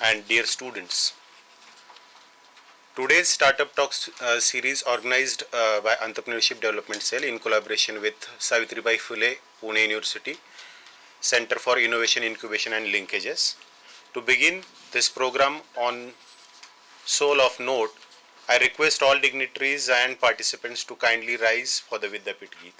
and dear students. Today's Startup Talks series organized by Entrepreneurship Development Cell in collaboration with Savitribai Phule, Pune University, Center for Innovation, Incubation and Linkages. To begin this program on Soul of Note, I request all dignitaries and participants to kindly rise for the Vidyapit Geet.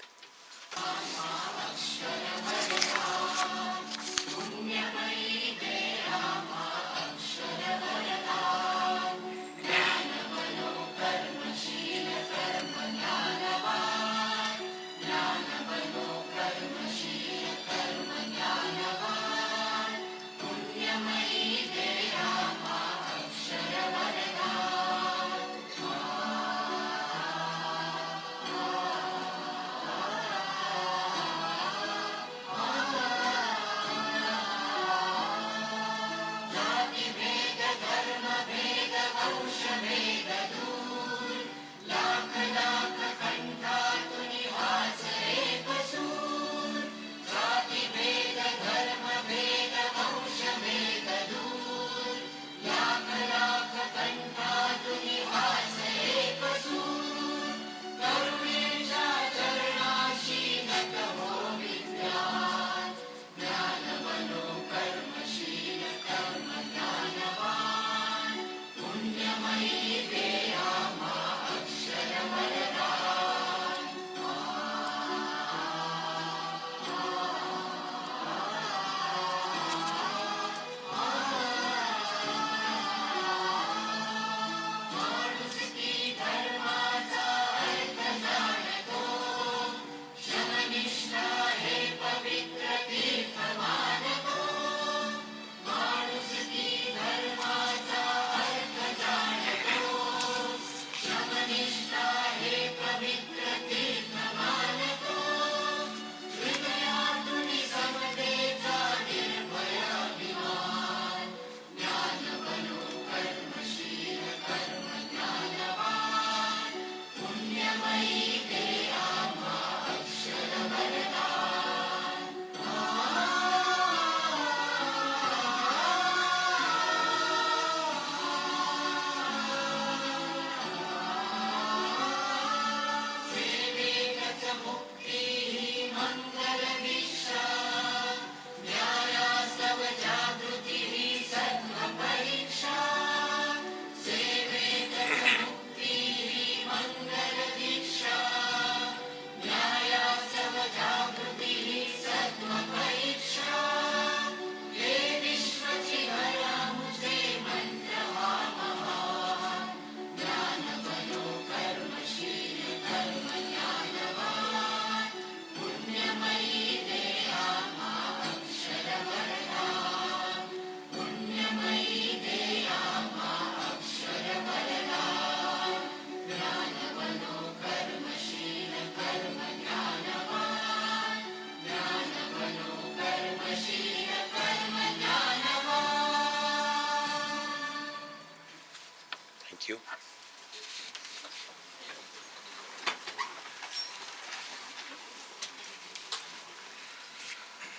Thank you.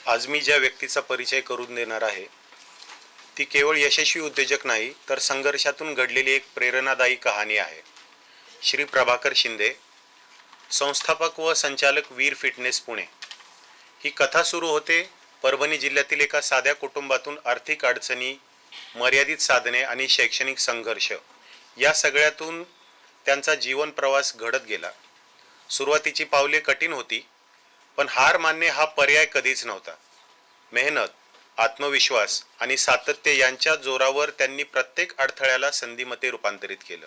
आज मी ज्या व्यक्तीचा परिचय करून देणार आहे ती केवळ यशस्वी उद्योजक नाही तर संघर्षातून घडलेली एक प्रेरणादायी कहाणी आहे. श्री प्रभाकर शिंदे, संस्थापक व संचालक वीर फिटनेस पुणे. ही कथा सुरू होते परभणी जिल्ह्यातील एका साध्या कुटुंबातून. आर्थिक अडचणी, मर्यादित साधने आणि शैक्षणिक संघर्ष या सगळ्यातून त्यांचा जीवन प्रवास घडत गेला. सुरुवातीची पावले कठीण होती, पण हार मानणे हा पर्याय कधीच नव्हता. मेहनत, आत्मविश्वास आणि सातत्य यांच्या जोरावर त्यांनी प्रत्येक अडथळ्याला संधीमध्ये रूपांतरित केलं.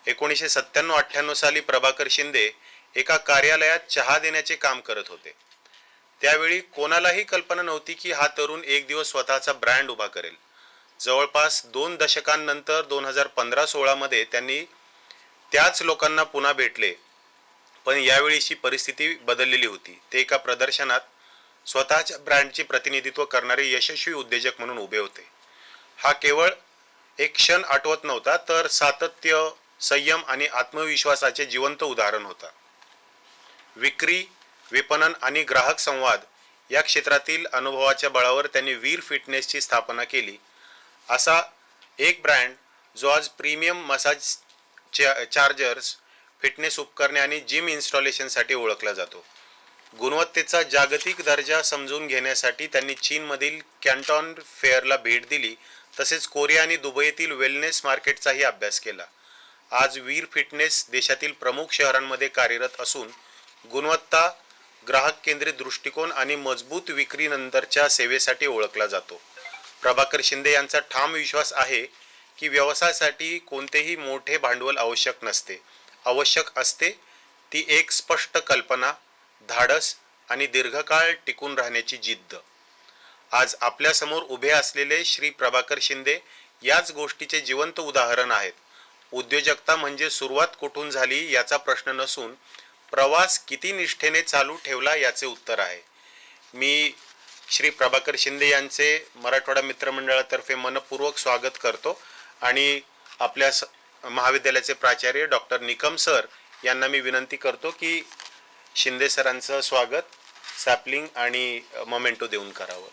1997-98 साली प्रभाकर शिंदे एका कार्यालयात चहा देण्याचे काम करत होते. त्यावेळी कोणालाही कल्पना नव्हती की हा तरुण एक दिवस स्वतःचा ब्रँड उभा करेल. जवळपास 2 दशकांनंतर 2015-16 मध्ये त्यांनी त्याच लोकांना पुन्हा भेटले, पण यावेळीची परिस्थिती बदललेली होती. ते एका प्रदर्शनात स्वतःच्या ब्रँडचे प्रतिनिधित्व करणारे यशस्वी उद्योजक म्हणून उभे होते. हा केवळ एक क्षण आठवत नव्हता, तर सातत्य, संयम आणि आत्मविश्वासाचे जिवंत उदाहरण होता. विक्री, विपणन आणि ग्राहक संवाद या क्षेत्रातील अनुभवाच्या बळावर त्यांनी वीर फिटनेसची स्थापना केली. असा एक ब्रँड जो आज प्रीमियम मसाज चार्जर्स, फिटनेस उपकरणे आणि जिम इन्स्टॉलेशनसाठी ओळखला जातो. गुणवत्तेचा जागतिक दर्जा समजून घेण्यासाठी त्यांनी चीनमधील कॅन्टॉन फेअरला भेट दिली, तसेच कोरिया आणि दुबईतील वेलनेस मार्केटचाही अभ्यास केला. आज वीर फिटनेस देशातील प्रमुख शहरांमध्ये कार्यरत असून गुणवत्ता, ग्राहक केंद्रित दृष्टिकोन आणि मजबूत विक्रीनंतरच्या सेवेसाठी ओळखला जातो. प्रभाकर शिंदे यांचा ठाम विश्वास आहे की व्यवसायासाठी कोणतेही मोठे भांडवल आवश्यक नसते. आवश्यक असते ती एक स्पष्ट कल्पना, धाडस आणि दीर्घकाळ टिकून राहण्याची जिद्द. आज आपल्यासमोर उभे असलेले श्री प्रभाकर शिंदे याच गोष्टीचे जिवंत उदाहरण आहेत. उद्योजकता म्हणजे सुरुवात कुठून झाली याचा प्रश्न नसून प्रवास किती निष्ठेने चालू ठेवला याचे उत्तर आहे. मी श्री प्रभाकर शिंदे यांचे मराठवाडा मित्रमंडळातर्फे मनपूर्वक स्वागत करतो आणि आपल्या महाविद्यालयाचे प्राचार्य डॉक्टर निकम सर यांना मी विनंती करतो की शिंदे सरांचं स्वागत सॅपलिंग आणि मोमेंटो देऊन करावं.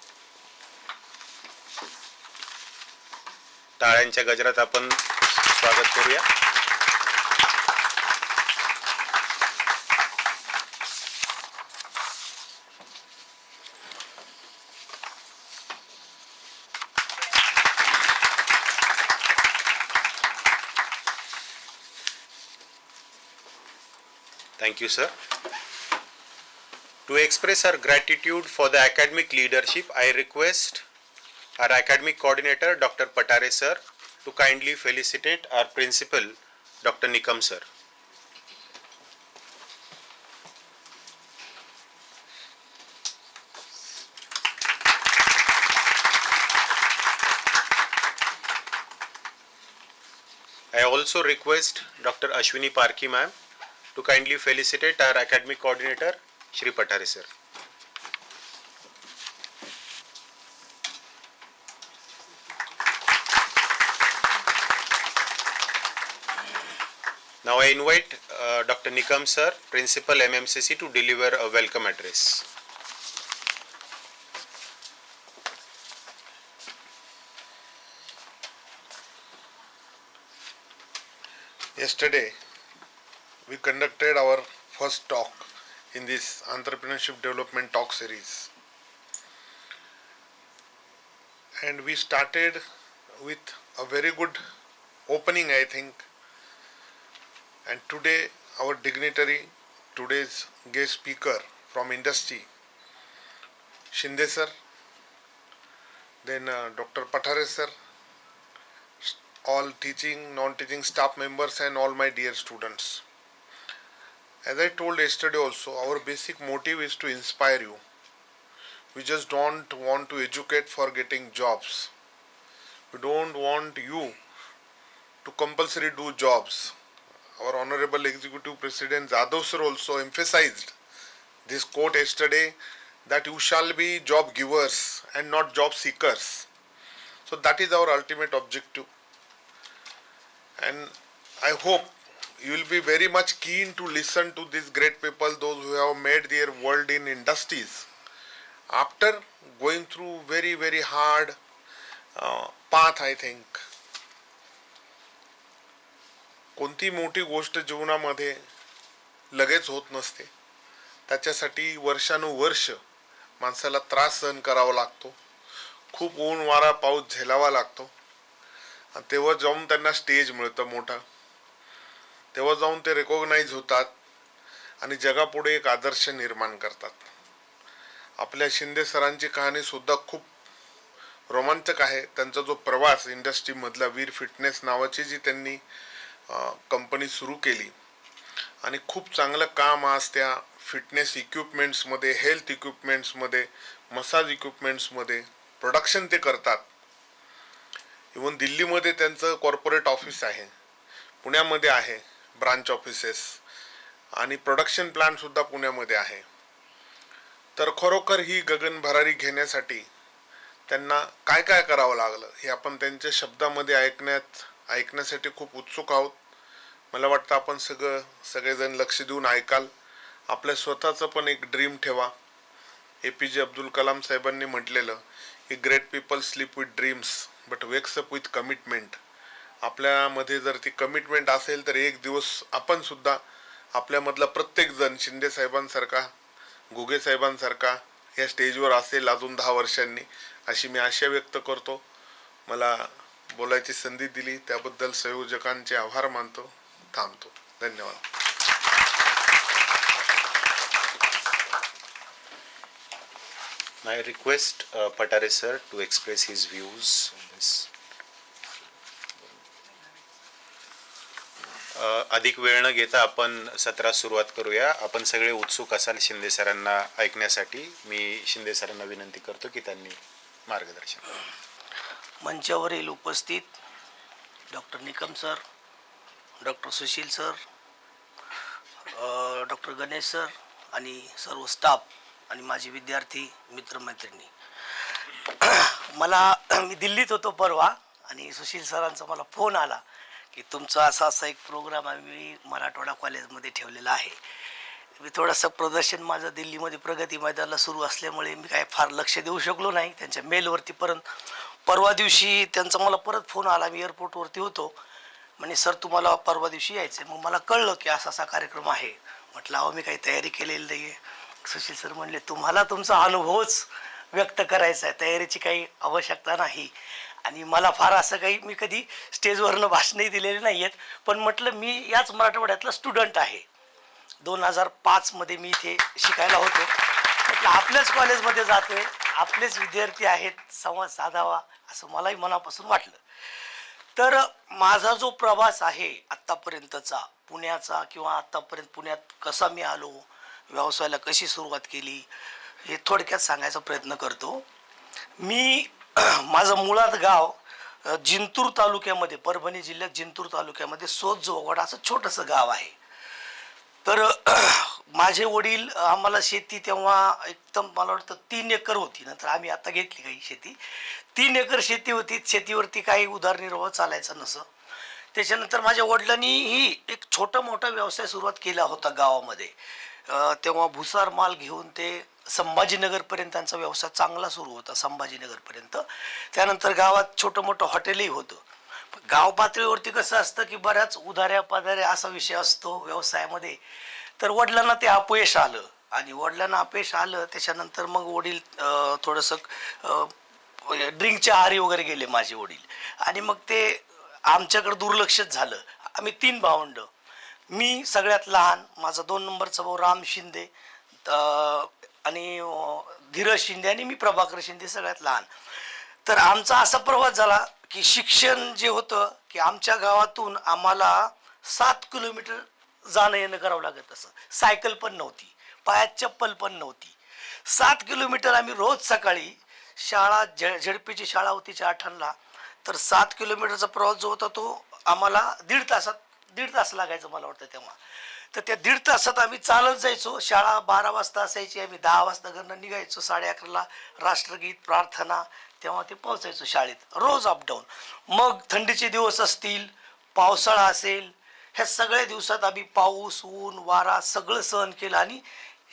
टाळ्यांच्या गजरात आपण स्वागत करूया. Thank you, sir. To express our gratitude for the academic leadership, I request our academic coordinator, Dr. Patare sir, to kindly felicitate our principal, Dr. Nikam sir. I also request Dr. Ashwini Parki ma'am to kindly felicitate our academic coordinator, Shri Patare sir. Now I invite Dr. Nikam sir, Principal MMCC, to deliver a welcome address. Yesterday, we conducted our first talk in this entrepreneurship development talk series, and we started with a very good opening, I think. And today our dignitary, today's guest speaker from industry, Shinde sir, then Dr. Patare sir, all teaching, non-teaching staff members and all my dear students. As I told yesterday also, our basic motive is to inspire you. We just don't want to educate for getting jobs. We don't want you to compulsory do jobs. Our Honorable Executive President Jadhav sir also emphasized this quote yesterday, that you shall be job givers and not job seekers. So that is our ultimate objective. And I hope you will be very much keen to listen to these great people, those who have made their world in industries. After going through very, very hard path, I think. कोणती मोठी गोष्ट जीवनामध्ये लगेच होत नसते. त्याच्यासाठी वर्षानुवर्ष माणसाला त्रास सहन करावा लागतो. खूप ऊन वारा पाऊस झेलावा लागतो. आणि तेव्हा जाऊन त्यांना स्टेज मिळतं मोठा. तेव्हा जाऊन ते रेकॉग्नाइज होतात आणि जगापुढे एक आदर्श निर्माण करतात. आपल्या शिंदे सरांची कहाणी सुद्धा खूप रोमांचक आहे. त्यांचा जो प्रवास इंडस्ट्रीमधला वीर फिटनेस नावाची जी त्यांनी कंपनी सुरू केली आणि खूप चांगलं काम आज त्या फिटनेस इक्विपमेंट्समध्ये, हेल्थ इक्विपमेंट्समध्ये, मसाज इक्विपमेंट्समध्ये प्रोडक्शन ते करतात. इव्हन दिल्लीमध्ये त्यांचं कॉर्पोरेट ऑफिस आहे, पुण्यामध्ये आहे ब्रांच ऑफिसेस, आणि प्रोडक्शन प्लांट सुद्धा पुण्यामध्ये आहे. तर खरोखर ही गगनभरारी घेण्यासाठी त्यांना काय काय करावं लागलं हे आपण त्यांच्या शब्दामध्ये ऐकण्यासाठी खूप उत्सुक आहोत. मला वाटतं आपण सगळेजण लक्ष देऊन ऐकाल. आपल्या स्वतःचं पण एक ड्रीम ठेवा. APJ अब्दुल कलाम साहेबांनी म्हटलेलं की great people sleep with dreams. But wakes up with commitment. आपल्यामध्ये जर ती कमिटमेंट असेल तर एक दिवस आपण सुद्धा आपल्यामधला प्रत्येक जण शिंदे साहेबांसारखा, घुगे साहेबांसारखा या स्टेजवर असेल अजून 10 वर्षांनी, अशी मी आशा व्यक्त करतो. मला बोलायची संधी दिली त्याबद्दल संयोजकांचे आभार मानतो. थांबतो. धन्यवाद. I request Patare sir to express his views on this. अधिक वेळ न घेता आपण सत्रास सुरुवात करूया. आपण सगळे उत्सुक असाल शिंदे सरांना ऐकण्यासाठी. मी शिंदे सरांना विनंती करतो की त्यांनी मार्गदर्शन करावे. मंचावरील उपस्थित doctor Nikam sir, doctor Sushil sir, doctor Ganesh sir आणि सर्व स्टाफ आणि माझे विद्यार्थी मित्रमैत्रिणी, मी दिल्लीत होतो परवा आणि सुशील सरांचा मला फोन आला की तुमचा असा एक प्रोग्राम आम्ही मराठवाडा कॉलेजमध्ये ठेवलेला आहे. मी थोडंसं प्रदर्शन माझं दिल्लीमध्ये प्रगती मैदानाला सुरू असल्यामुळे मी काय फार लक्ष देऊ शकलो नाही त्यांच्या मेलवरती. परवा दिवशी त्यांचा मला परत फोन आला. मी एअरपोर्टवरती होतो. म्हणे सर तुम्हाला परवा दिवशी यायचं. मग मला कळलं की असा कार्यक्रम आहे. म्हटलं अहो मी काही तयारी केलेली नाही आहे. सुशील सर म्हणले तुम्हाला तुमचा अनुभवच व्यक्त करायचा आहे, तयारीची काही आवश्यकता नाही. आणि मला फार असं काही, मी कधी स्टेजवरनं भाषणही दिलेली नाही आहेत, पण म्हटलं मी याच मराठवाड्यातला स्टुडंट आहे. 2005 मी इथे शिकायला होतो. म्हटलं आपल्याच कॉलेजमध्ये जातोय, आपलेच विद्यार्थी आहेत, संवाद साधावा असं मलाही मनापासून वाटलं. तर माझा जो प्रवास आहे आत्तापर्यंतचा पुण्याचा, किंवा आत्तापर्यंत पुण्यात कसा मी आलो, व्यवसायाला कशी सुरुवात केली, हे थोडक्यात सांगायचा प्रयत्न करतो. माझं मुळात गाव जिंतूर तालुक्यामध्ये, परभणी जिल्ह्यात जिंतूर तालुक्यामध्ये सोजजोगवाड असं छोटंसं गाव आहे. तर माझे वडील, आम्हाला शेती तेव्हा एकदम मला वाटतं 3 एकर होती. नंतर आम्ही आता घेतली काही शेती. 3 एकर शेती होती. शेतीवरती काही उदरनिर्वाह चालायचा नसं. त्याच्यानंतर माझ्या वडिलांनीही एक छोटा मोठा व्यवसाय सुरुवात केला होता गावामध्ये. तेव्हा भुसार माल घेऊन ते संभाजीनगरपर्यंत त्यांचा व्यवसाय चांगला सुरू होता, संभाजीनगरपर्यंत. त्यानंतर गावात छोटं मोठं हॉटेलही होतं. गाव पातळीवरती कसं असतं की बऱ्याच उधाऱ्या पाधाऱ्या असा विषय असतो व्यवसायामध्ये. तर वडिलांना ते अपयश आलं, आणि वडिलांना अपयश आलं त्याच्यानंतर मग वडील थोडंसं ड्रिंकच्या आहारी वगैरे गेले माझे वडील. आणि मग ते आमच्याकडे दुर्लक्षच झालं. आम्ही 3 भावंड. मी सगळ्यात लहान, माझा 2 नंबरचा भाऊ राम शिंदे, आणि धीरज शिंदे, आणि मी प्रभाकर शिंदे सगळ्यात लहान. तर आमचा असा प्रवास झाला की शिक्षण जे होतं की आमच्या गावातून आम्हाला 7 किलोमीटर जाणं येणं करावं लागत. असं सायकल पण नव्हती, पायात चप्पल पण नव्हती. 7 किलोमीटर आम्ही रोज सकाळी, शाळा झेडपीची शाळा होती 8:30ला. तर 7 किलोमीटरचा प्रवास जो होता तो आम्हाला 1.5 तास लागायचं मला वाटतं तेव्हा. तर त्या 1.5 तासात आम्ही चालत जायचो. शाळा 12 वाजता असायची. आम्ही 10 वाजता घरनं निघायचो. 11:30ला राष्ट्रगीत, प्रार्थना, तेव्हा ते पोहोचायचो शाळेत. रोज अपडाऊन. मग थंडीचे दिवस असतील, पावसाळा असेल, ह्या सगळ्या दिवसात आम्ही पाऊस, ऊन, वारा सगळं सहन केलं, आणि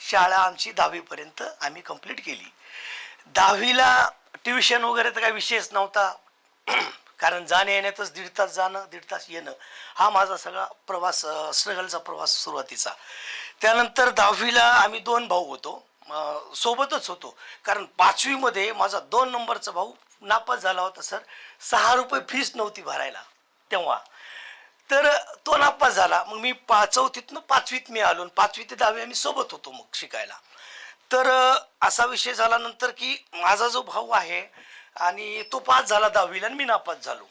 शाळा आमची 10वीपर्यंत आम्ही कंप्लीट केली. 10वीला ट्युशन वगैरे तर काही विषयच नव्हता, कारण जाण्या येण्यातच 1.5 तास जाणं, 1.5 तास येणं, हा माझा सगळा प्रवास, स्ट्रगलचा प्रवास सुरुवातीचा. त्यानंतर 10वीला आम्ही 2 भाऊ होतो, सोबतच होतो. कारण 5वीमध्ये माझा 2 नंबरचा भाऊ नापास झाला होता सर. 6 रुपये फीस नव्हती भरायला तेव्हा. तर तो नापास झाला. मग मी 4थीतनं 5वीत मी आलो, आणि 5वी ते 10वी आम्ही सोबत होतो मग शिकायला. तर असा विषय झाला नंतर की माझा जो भाऊ आहे, आणि तो पास झाला 10वीला, आणि मी नापास झालो.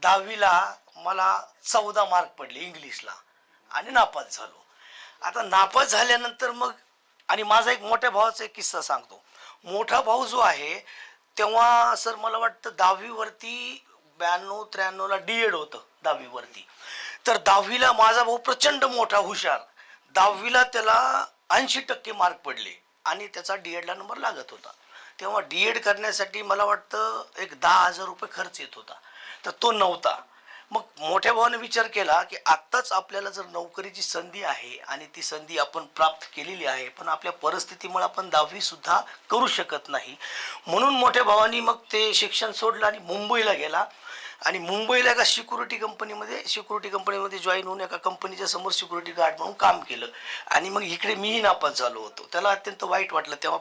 10वीला मला 14 मार्क पडले इंग्लिशला, आणि नापास झालो. आता नापास झाल्यानंतर मग, आणि माझा एक मोठ्या भावाचा एक किस्सा सांगतो. मोठा भाऊ जो आहे तेव्हा सर मला वाटतं 10वीवरती 92-93ला D.Ed होतं 10वीवरती. तर 10वीला माझा भाऊ प्रचंड मोठा हुशार. 10वीला त्याला 80% मार्क पडले, आणि त्याचा D.Edला नंबर लागत होता. तेव्हा D.Ed करण्यासाठी मला वाटतं एक 10,000 रुपये खर्च येत होता. तर तो नव्हता. मग मोठ्या भावाने विचार केला की आत्ताच आपल्याला जर नोकरीची संधी आहे आणि ती संधी आपण प्राप्त केलेली आहे, पण आपल्या परिस्थितीमुळे आपण 10वी सुद्धा करू शकत नाही. म्हणून मोठ्या भावानी मग ते शिक्षण सोडलं आणि मुंबईला गेला आणि मुंबईला एका सिक्युरिटी कंपनीमध्ये जॉईन होऊन एका कंपनीच्या समोर सिक्युरिटी गार्ड म्हणून काम केलं. आणि मग इकडे मीही नापास झालो होतो. त्याला अत्यंत वाईट वाटलं. तेव्हा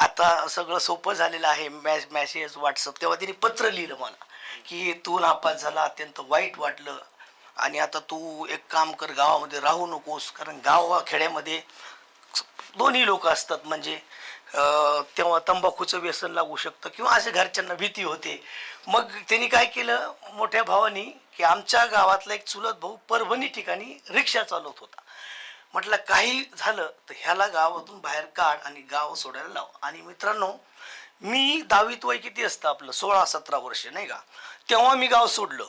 आता सगळं सोपं झालेलं आहे, मॅसेज व्हॉट्सअप. तेव्हा तिने पत्र लिहिलं मला की तू नापास झाला, अत्यंत वाईट वाटलं आणि आता तू एक काम कर, गावामध्ये राहू नकोस, कारण खेड्यामध्ये दोन्ही लोक असतात. म्हणजे तेव्हा तंबाखूचं व्यसन लागू शकतं किंवा असे घरच्यांना भीती होते. मग त्यांनी काय केलं मोठ्या भावानी की आमच्या गावातला एक चुलत भाऊ परभणी ठिकाणी रिक्षा चालवत होता. म्हटलं काही झालं तर ह्याला गावातून बाहेर काढ आणि गाव सोडायला लाव. आणि मित्रांनो, मी 10वीत वय किती असतं आपलं, 16-17 वर्ष नाही का, तेव्हा मी गाव सोडलं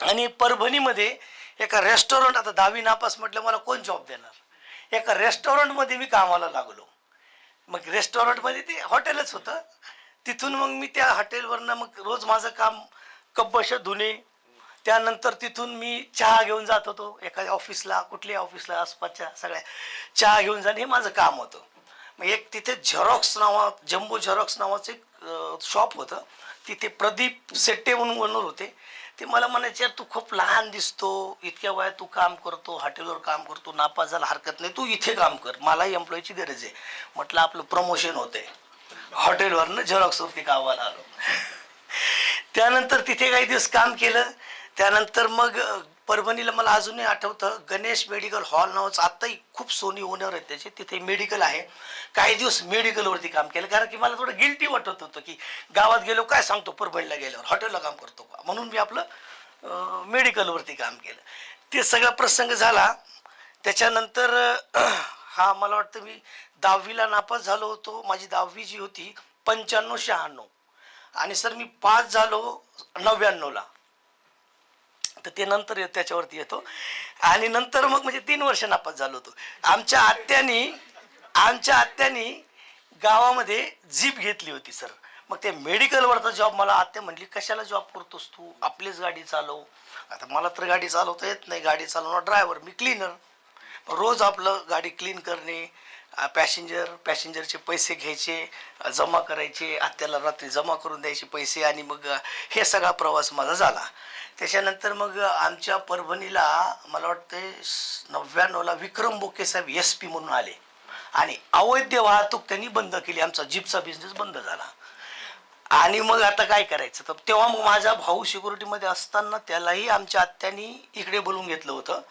आणि परभणीमध्ये एका रेस्टॉरंट, आता 10वी नापास म्हटलं मला कोण जॉब देणार, एका रेस्टॉरंटमध्ये मी कामाला लागलो. मग रेस्टॉरंटमध्ये ते हॉटेलच होतं. तिथून मग मी त्या हॉटेलवरनं मग रोज माझं काम कपबश धुणे, त्यानंतर तिथून मी चहा घेऊन जात होतो एखाद्या ऑफिसला, कुठल्याही ऑफिसला आसपासच्या सगळ्या चहा घेऊन जाणे हे माझं काम होतं. मग एक तिथे जम्बो झेरॉक्स नावाचं एक शॉप होतं. तिथे प्रदीप सेट्टे म्हणून ओनर होते. ते मला म्हणायचे, यार तू खूप लहान दिसतो, इतक्या वयात तू काम करतो, हॉटेलवर काम करतो, नापास झाला हरकत नाही, तू इथे काम कर, मलाही एम्प्लॉयची गरज आहे. म्हटलं आपलं प्रमोशन होतंय. हॉटेलवरनं झेरॉक्सवरती कामाला आलो. त्यानंतर तिथे काही दिवस काम केलं. त्यानंतर मग परभणीला मला अजूनही आठवतं, गणेश मेडिकल हॉल नावाचं आत्ताही खूप सोनी ओनर आहेत त्याचे, तिथे मेडिकल आहे. काही दिवस मेडिकलवरती काम केलं, कारण की मला थोडं गिल्टी वाटत होतं की गावात गेलो काय सांगतो, परभणीला गेल्यावर हॉटेलला काम करतो का, म्हणून मी आपलं मेडिकलवरती काम केलं. ते सगळा प्रसंग झाला. त्याच्यानंतर हा मला वाटतं मी 10वीला नापास झालो होतो. माझी 10वी जी होती 95-96 आणि सर मी पास झालो 99ला. तर ते नंतर त्याच्यावरती येतो. आणि नंतर मग म्हणजे 3 वर्ष नापास झालो होतो. आमच्या आत्यानी गावामध्ये जीप घेतली होती सर. मग ते मेडिकलवरचा जॉब मला आत्या म्हणली, कशाला जॉब करतोस तू, आपलीच गाडी चालव. आता मला तर गाडी चालवता येत नाही, गाडी चालवणार ड्रायव्हर, मी क्लीनर. रोज आपलं गाडी क्लीन करणे, पॅसेंजरचे पैसे घ्यायचे, जमा करायचे, आत्याला रात्री जमा करून द्यायचे पैसे, आणि मग हे सगळा प्रवास माझा झाला. त्याच्यानंतर मग आमच्या परभणीला मला वाटतं 99ला विक्रम बोके साहेब SP म्हणून आले आणि अवैध वाहतूक त्यांनी बंद केली. आमचा जीपचा बिझनेस बंद झाला. आणि मग आता काय करायचं, तर तेव्हा मग माझा भाऊ सिक्युरिटीमध्ये असताना त्यालाही आमच्या आत्यानी इकडे बोलवून घेतलं होतं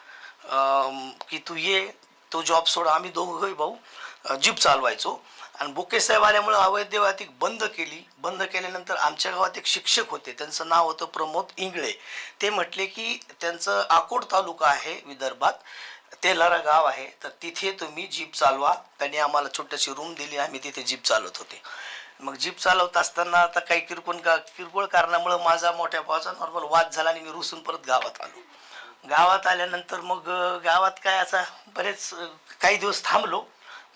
की तू ये, तो जॉब सोड. आम्ही दोघंही भाऊ जीप चालवायचो. आणि बोके साहेब आल्यामुळे अवैध वाहतूक बंद केली. बंद केल्यानंतर आमच्या गावात एक शिक्षक होते, त्यांचं नाव होतं प्रमोद इंगळे. ते म्हटले की त्यांचं अकोट तालुका आहे विदर्भात, तेलारा गाव आहे, तर तिथे तुम्ही जीप चालवा. त्यांनी आम्हाला छोटीशी रूम दिली, आम्ही तिथे जीप चालवत होते. मग जीप चालवत असताना आता काही किरकोळ कारणामुळे माझा मोठ्या भावाचा नॉर्मल वाद झाला आणि मी रुसून परत गावात आलो. गावात आल्यानंतर मग गावात काय असा बरेच काही दिवस थांबलो.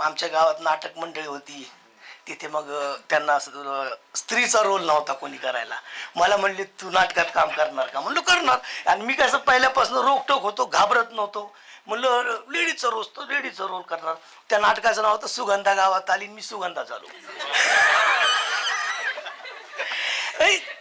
आमच्या गावात नाटक मंडळी होती, तिथे मग त्यांना स्त्रीचा रोल नव्हता कोणी करायला. मला म्हणले तू नाटकात काम करणार का, म्हणलं करणार. आणि मी कसं पहिल्यापासून रोकटोक होतो, घाबरत नव्हतो. म्हणलं लेडीजचा रोल करणार. त्या नाटकाचं नाव होतं सुगंधा गावात आली, मी सुगंधा झालो.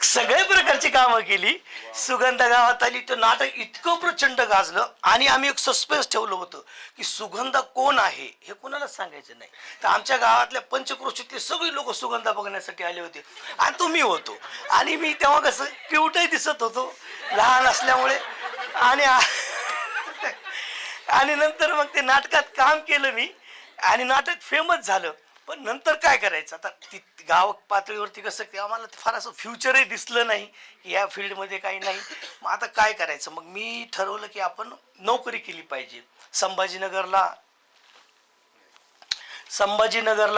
सगळ्या प्रकारची कामं केली. सुगंधा गावात आली, ते नाटक इतकं प्रचंड गाजलं आणि आम्ही एक सस्पेन्स ठेवलं होतं की सुगंधा कोण आहे हे कोणालाच सांगायचं नाही. तर आमच्या गावातल्या पंचक्रोशीतले सगळे लोक सुगंधा बघण्यासाठी आले होते आणि तो मी होतो. आणि मी तेव्हा कसं क्यूटही दिसत होतो लहान असल्यामुळे. आणि नंतर मग ते नाटकात काम केलं मी आणि नाटक फेमस झालं. पण नंतर काय करायचं, आता गाव पातळीवरती कसं की आम्हाला फार असं फ्युचरही दिसलं नाही की या फील्डमध्ये काही नाही. मग आता काय करायचं, मग मी ठरवलं की आपण नोकरी केली पाहिजे. संभाजीनगरला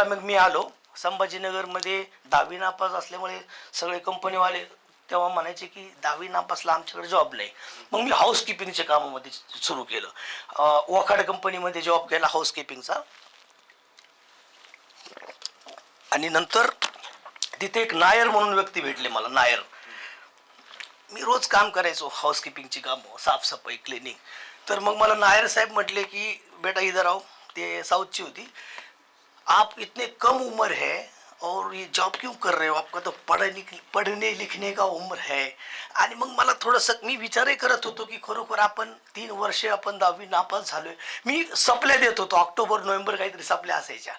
मग मी आलो. संभाजीनगरमध्ये 10वी नापास असल्यामुळे सगळे कंपनीवाले तेव्हा म्हणायचे की 10वी नापासला आमच्याकडे जॉब नाही. मग मी हाऊसकीपिंगच्या कामामध्ये सुरू केलं. वखाड कंपनीमध्ये जॉब केला हाऊसकीपिंगचा. आणि नंतर तिथे एक नायर म्हणून व्यक्ती भेटले मला. नायर मी रोज काम करायचो, हाऊसकीपिंगची कामं, साफसफाई, क्लिनिंग. तर मग मला नायर साहेब म्हटले की बेटा इधर आओ, ते साऊथची होती. आप इतने कम उम्र है और ये जॉब क्यों कर रहे हो, आपका तो पढ़ने लिखने का उम्र है. आणि मग मला थोडंसं मी विचारही करत होतो की खरोखर आपण 3 वर्षे आपण 10वी नापास झालोय. मी सप्ल्या देत होतो, ऑक्टोबर नोव्हेंबर काहीतरी सप्ल्या असायच्या,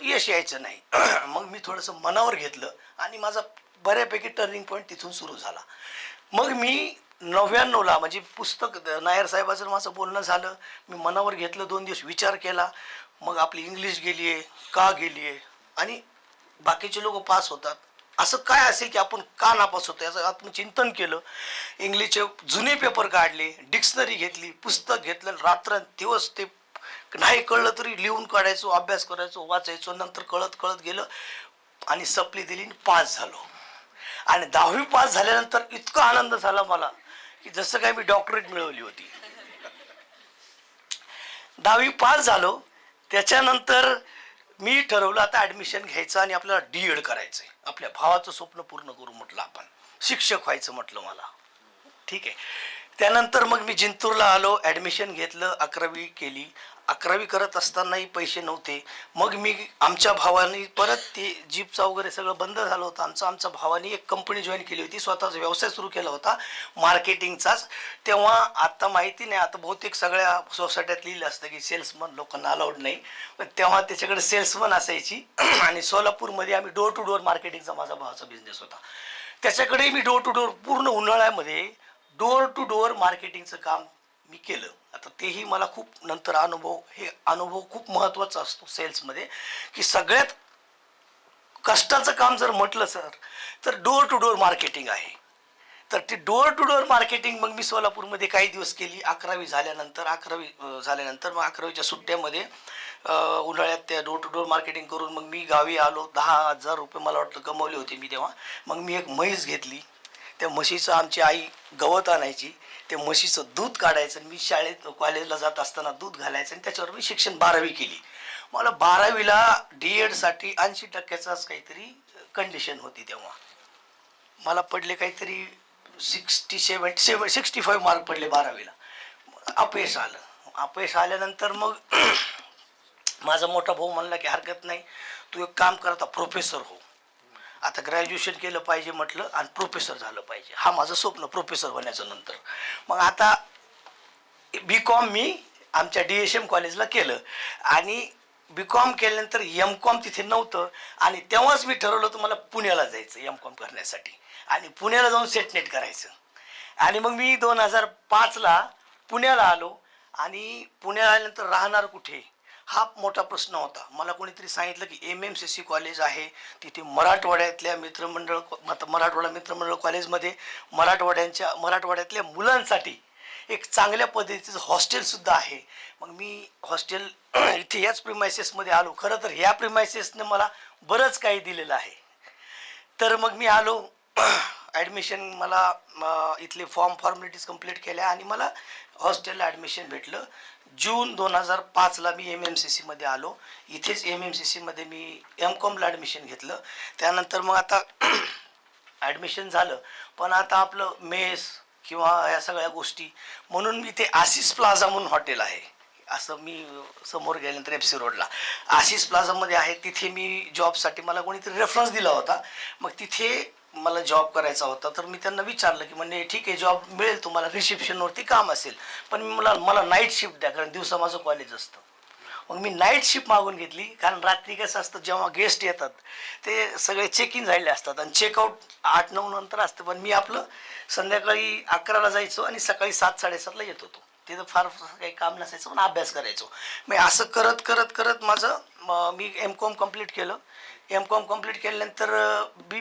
यश यायचं नाही. मग मी थोडंसं मनावर घेतलं आणि माझा बऱ्यापैकी टर्निंग पॉईंट तिथून सुरू झाला. मग मी 99ला म्हणजे पुस्तक नायर साहेबाचं माझं बोलणं झालं, मी मनावर घेतलं, 2 दिवस विचार केला. मग आपली इंग्लिश गेली आहे, का गेली आहे, आणि बाकीचे लोक पास होतात, असं काय असेल की आपण का नापास होतो याचं आपण चिंतन केलं. इंग्लिशचे जुने पेपर काढले, डिक्शनरी घेतली, पुस्तक घेतलं, रात्र दिवस ते नाही कळलं तरी लिहून काढायचो, अभ्यास करायचो, वाचायचो. नंतर कळत कळत गेलं आणि सप्ली दिली आणि पास झालो. आणि 10वी पास झाल्यानंतर इतका आनंद झाला मला की जसं काय मी डॉक्टरेट मिळवली होती. 10वी पास झालो. त्याच्यानंतर मी ठरवलं आता ॲडमिशन घ्यायचं आणि आपल्याला D.Ed करायचं आहे. आपल्या भावाचं स्वप्न पूर्ण करू म्हटलं, आपण शिक्षक व्हायचं म्हटलं मला. ठीक आहे. त्यानंतर मग मी जिंतूरला आलो, ॲडमिशन घेतलं, 11वी केली. 11वी करत असतानाही पैसे नव्हते. मग मी आमच्या भावाने परत ते जीपचा वगैरे सगळं बंद झालं होतं. आमच्या भावाने एक कंपनी जॉईन केली होती, स्वतःचा व्यवसाय सुरू केला होता मार्केटिंगचाच. तेव्हा आता माहिती नाही, आता बहुतेक सगळ्या सोसायट्यात लिहिलं असतं की सेल्समन लोकांना अलाउड नाही, पण तेव्हा त्याच्याकडे सेल्समन असायची. आणि सोलापूरमध्ये आम्ही डोर टू डोर मार्केटिंगचा माझा भावाचा बिझनेस होता. त्याच्याकडे मी डोर टू डोर पूर्ण उन्हाळ्यामध्ये डोर टू डोअर मार्केटिंगचं काम मी केलं. आता तेही मला खूप नंतर अनुभव खूप महत्त्वाचा असतो सेल्समध्ये, की सगळ्यात कष्टाचं काम जर म्हटलं सर तर डोर टू डोअर मार्केटिंग आहे. तर ती डोअर टू डोअर मार्केटिंग मग मी सोलापूरमध्ये काही दिवस केली. 11वी झाल्यानंतर मग 11वीच्या सुट्ट्यामध्ये उन्हाळ्यात त्या डोर टू डोअर मार्केटिंग करून मग मी गावी आलो. 10,000 रुपये मला वाटतं कमवले होते मी तेव्हा. मग मी एक म्हैस घेतली. त्या म्हशीचं आमची आई गवत आणायची, त्या म्हशीचं दूध काढायचं, मी शाळेत कॉलेजला जात असताना दूध घालायचं, आणि त्याच्यावर मी शिक्षण 12वी केली. मला 12वीला D.Edसाठी 80% काहीतरी कंडिशन होती. तेव्हा मला पडले काहीतरी 65 मार्क पडले 12वीला. अपयश आलं. अपयश आल्यानंतर मग माझा मोठा भाऊ म्हणला की हरकत नाही, तू एक काम कर, आता प्रोफेसर हो. आता ग्रॅज्युएशन केलं पाहिजे म्हटलं आणि प्रोफेसर झालं पाहिजे, हा माझं स्वप्न प्रोफेसर होण्याचं. नंतर मग आता B.Com मी आमच्या DSM कॉलेजला केलं, आणि B.Com केल्यानंतर M.Com तिथे नव्हतं, आणि तेव्हाच मी ठरवलं होतं मला पुण्याला जायचं M.Com करण्यासाठी, आणि पुण्याला जाऊन सेटनेट करायचं. आणि मग मी 2005ला पुण्याला आलो. आणि पुण्याला आल्यानंतर राहणार कुठे हा मोठा प्रश्न होता. मला कोणीतरी सांगितलं की MMCC कॉलेज आहे, तिथे मराठवाड्यातल्या मराठवाडा मित्रमंडळ कॉलेजमध्ये मराठवाड्यातल्या मुलांसाठी एक चांगल्या पद्धतीचं हॉस्टेलसुद्धा आहे. मग मी हॉस्टेल इथे याच प्रिमायसेसमध्ये आलो. खरं तर ह्या प्रिमायसेसने मला बरंच काही दिलेलं आहे. तर मग मी आलो. ॲडमिशन मला इथले फॉर्मॅलिटीज कंप्लीट केल्या आणि मला हॉस्टेलला ॲडमिशन भेटलं. जून 2005ला मी MMCCमध्ये आलो. इथेच MMCCमध्ये मी M.Comला ॲडमिशन घेतलं. त्यानंतर मग आता ॲडमिशन झालं, पण आता आपलं मेस किंवा ह्या सगळ्या गोष्टी म्हणून मी ते आशिष प्लाझा म्हणून हॉटेल आहे, असं मी समोर गेल्यानंतर FC रोडला आशिष प्लाझामध्ये आहे. तिथे मी जॉबसाठी मला कोणीतरी रेफरन्स दिला होता. मग तिथे मला जॉब करायचा होता. तर मी त्यांना विचारलं की म्हणजे ठीक आहे, जॉब मिळेल तुम्हाला, रिसेप्शनवरती काम असेल, पण मला नाईट शिफ्ट द्या, कारण दिवसा माझं कॉलेज असतं. मग मी नाईट शिफ्ट मागून घेतली, कारण रात्री कसं असतं, जेव्हा गेस्ट येतात ते सगळे चेक इन झालेले असतात आणि चेकआउट 8-9 नंतर असतं. पण मी आपलं संध्याकाळी 11ला जायचो आणि सकाळी 7-7:30ला येत होतो. तिथं फार काही काम नसायचं, पण अभ्यास करायचो. मग असं करत माझं मी M.Com कम्प्लीट केलं. M.Com कम्प्लीट केल्यानंतर B+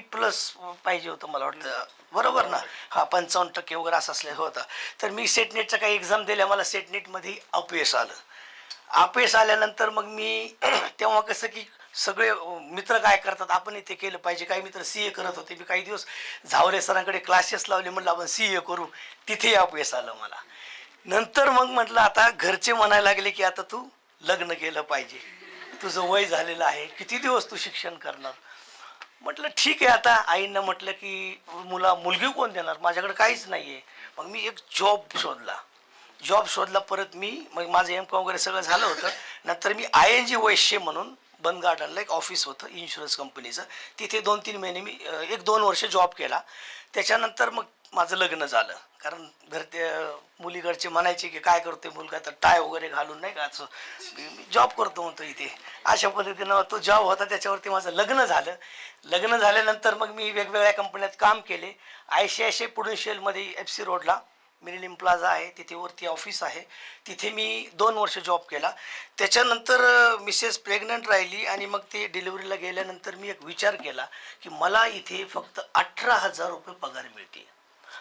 पाहिजे होतं मला वाटतं, बरोबर ना? हा, 55% वगैरे असं असलं होतं. तर मी सेटनेटच्या काही एक्झाम दिल्या, मला सेटनेटमध्ये अपयश आलं. अपयश आल्यानंतर मग मी तेव्हा कसं की सगळे मित्र काय करतात, आपण इथे केलं पाहिजे. काही मित्र CA करत होते. मी काही दिवस झावरे सरांकडे क्लासेस लावले, म्हटलं आपण CA करू. तिथे अपयश आलं मला. नंतर मग म्हटलं आता घरचे म्हणायला लागले की आता तू लग्न केलं पाहिजे, तुझं वय झालेलं आहे, किती दिवस तू शिक्षण करणार. म्हटलं ठीक आहे. आता आईंना म्हटलं की मुलगी कोण देणार, माझ्याकडे काहीच नाही आहे. मग मी एक जॉब शोधला परत मी. मग माझं M.Com वगैरे सगळं झालं होतं. नंतर मी ING वैश्य म्हणून बंद गार्डनला एक ऑफिस होतं इन्शुरन्स कंपनीचं, तिथे 2-3 महिने मी 1-2 वर्ष जॉब केला. त्याच्यानंतर मग माझं लग्न झालं. कारण घरते मुलीकडचे म्हणायचे की काय करते मुलगा, तर टाय वगैरे घालून नाही का असं मी जॉब करतो म्हणतो इथे. अशा पद्धतीनं तो जॉब होता, त्याच्यावरती माझं लग्न झालं. लग्न झाल्यानंतर मग मी वेगवेगळ्या कंपन्यात काम केले. ICICI प्रुडेन्शियलमध्ये FC रोडला मिलेनियम प्लाझा आहे, तिथे वरती ऑफिस आहे. तिथे मी 2 वर्ष जॉब केला. त्याच्यानंतर मिसेस प्रेग्नंट राहिली आणि मग ते डिलिव्हरीला गेल्यानंतर मी एक विचार केला की मला इथे फक्त 18,000 रुपये पगार मिळते.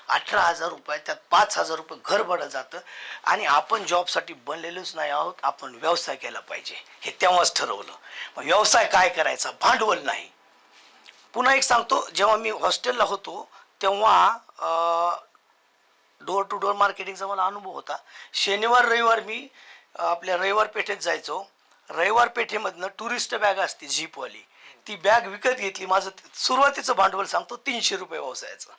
18,000 रुपये, त्यात 5,000 रुपये घर भाडं जातं आणि आपण जॉबसाठी बनलेलोच नाही आहोत, आपण व्यवसाय केला पाहिजे. हे तेव्हाच ठरवलं. मग व्यवसाय काय करायचा, भांडवल नाही. पुन्हा एक सांगतो, जेव्हा मी हॉस्टेलला होतो तेव्हा डोअर टू डोअर मार्केटिंगचा मला अनुभव होता. शनिवार रविवार मी आपल्या रविवार पेठेत जायचो. रविवार पेठेमधनं टुरिस्ट बॅग असते झीपवाली, ती बॅग विकत घेतली. माझं सुरुवातीचं भांडवल सांगतो 300 रुपये व्यवसायाचं.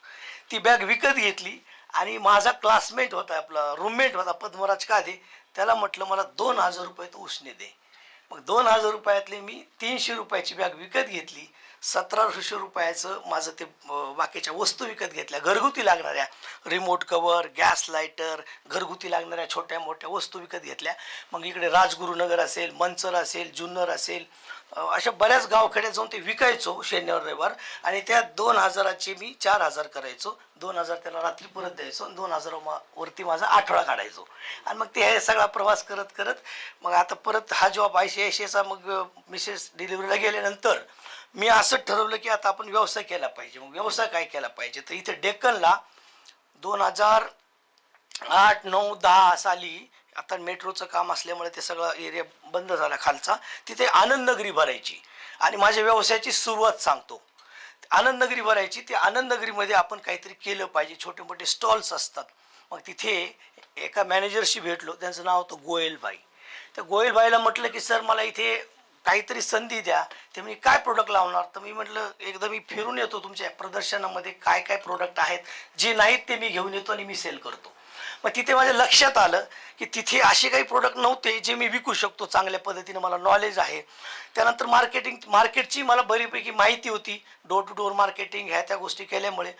ती बॅग विकत घेतली आणि माझा क्लासमेट होता, आपला रूममेट होता पद्मराज कादे, त्याला म्हटलं मला 2,000 रुपये तो उसने दे. मग 2,000 रुपयातले मी 300 रुपयाची बॅग विकत घेतली. 1,700 रुपयाचं माझं ते बाकीच्या वस्तू विकत घेतल्या, घरगुती लागणाऱ्या, रिमोट कवर, गॅस लायटर, घरगुती लागणाऱ्या छोट्या मोठ्या वस्तू विकत घेतल्या. मग इकडे राजगुरुनगर असेल, मंचर असेल, जुन्नर असेल, अशा बऱ्याच गावखेड्यात जाऊन ते विकायचो शनिवार रविवार. आणि त्या 2,000चे मी 4,000 करायचो. 2,000 त्याला रात्री परत द्यायचो आणि 2,000 वरती माझा आठवडा काढायचो. आणि मग ते हे सगळा प्रवास करत करत मग आता परत हा जॉब ICICIचा. मग मिसेस डिलिव्हरीला गेल्यानंतर मी असं ठरवलं की आता आपण व्यवसाय केला पाहिजे. मग व्यवसाय काय केला पाहिजे, तर इथे डेक्कनला 2008, 9, 10 साली, आता मेट्रोचं काम असल्यामुळे ते सगळं एरिया बंद झाला खालचा, तिथे आनंदनगरी भरायची. आणि माझ्या व्यवसायाची सुरुवात सांगतो. आनंदनगरी भरायची. ते आनंदनगरीमध्ये आपण काहीतरी केलं पाहिजे, छोटे मोठे स्टॉल्स असतात. मग तिथे एका मॅनेजरशी भेटलो, त्यांचं नाव होतं गोयलबाई. त्या गोयलबाईला म्हटलं की सर मला इथे काहीतरी संधी द्या. ते म्हणजे काय प्रोडक्ट लावणार, तर मी म्हटलं एकदा मी फिरून येतो तुमच्या प्रदर्शनामध्ये, काय काय प्रोडक्ट आहेत, जे नाहीत ते मी घेऊन येतो आणि मी सेल करतो. मग तिथे माझ्या लक्षात आलं की तिथे असे काही प्रोडक्ट नव्हते जे मी विकू शकतो चांगल्या पद्धतीने, मला नॉलेज आहे. त्यानंतर मार्केटची मला बरीपैकी माहिती होती, डोअर टू डोअर मार्केटिंग ह्या त्या गोष्टी केल्यामुळे.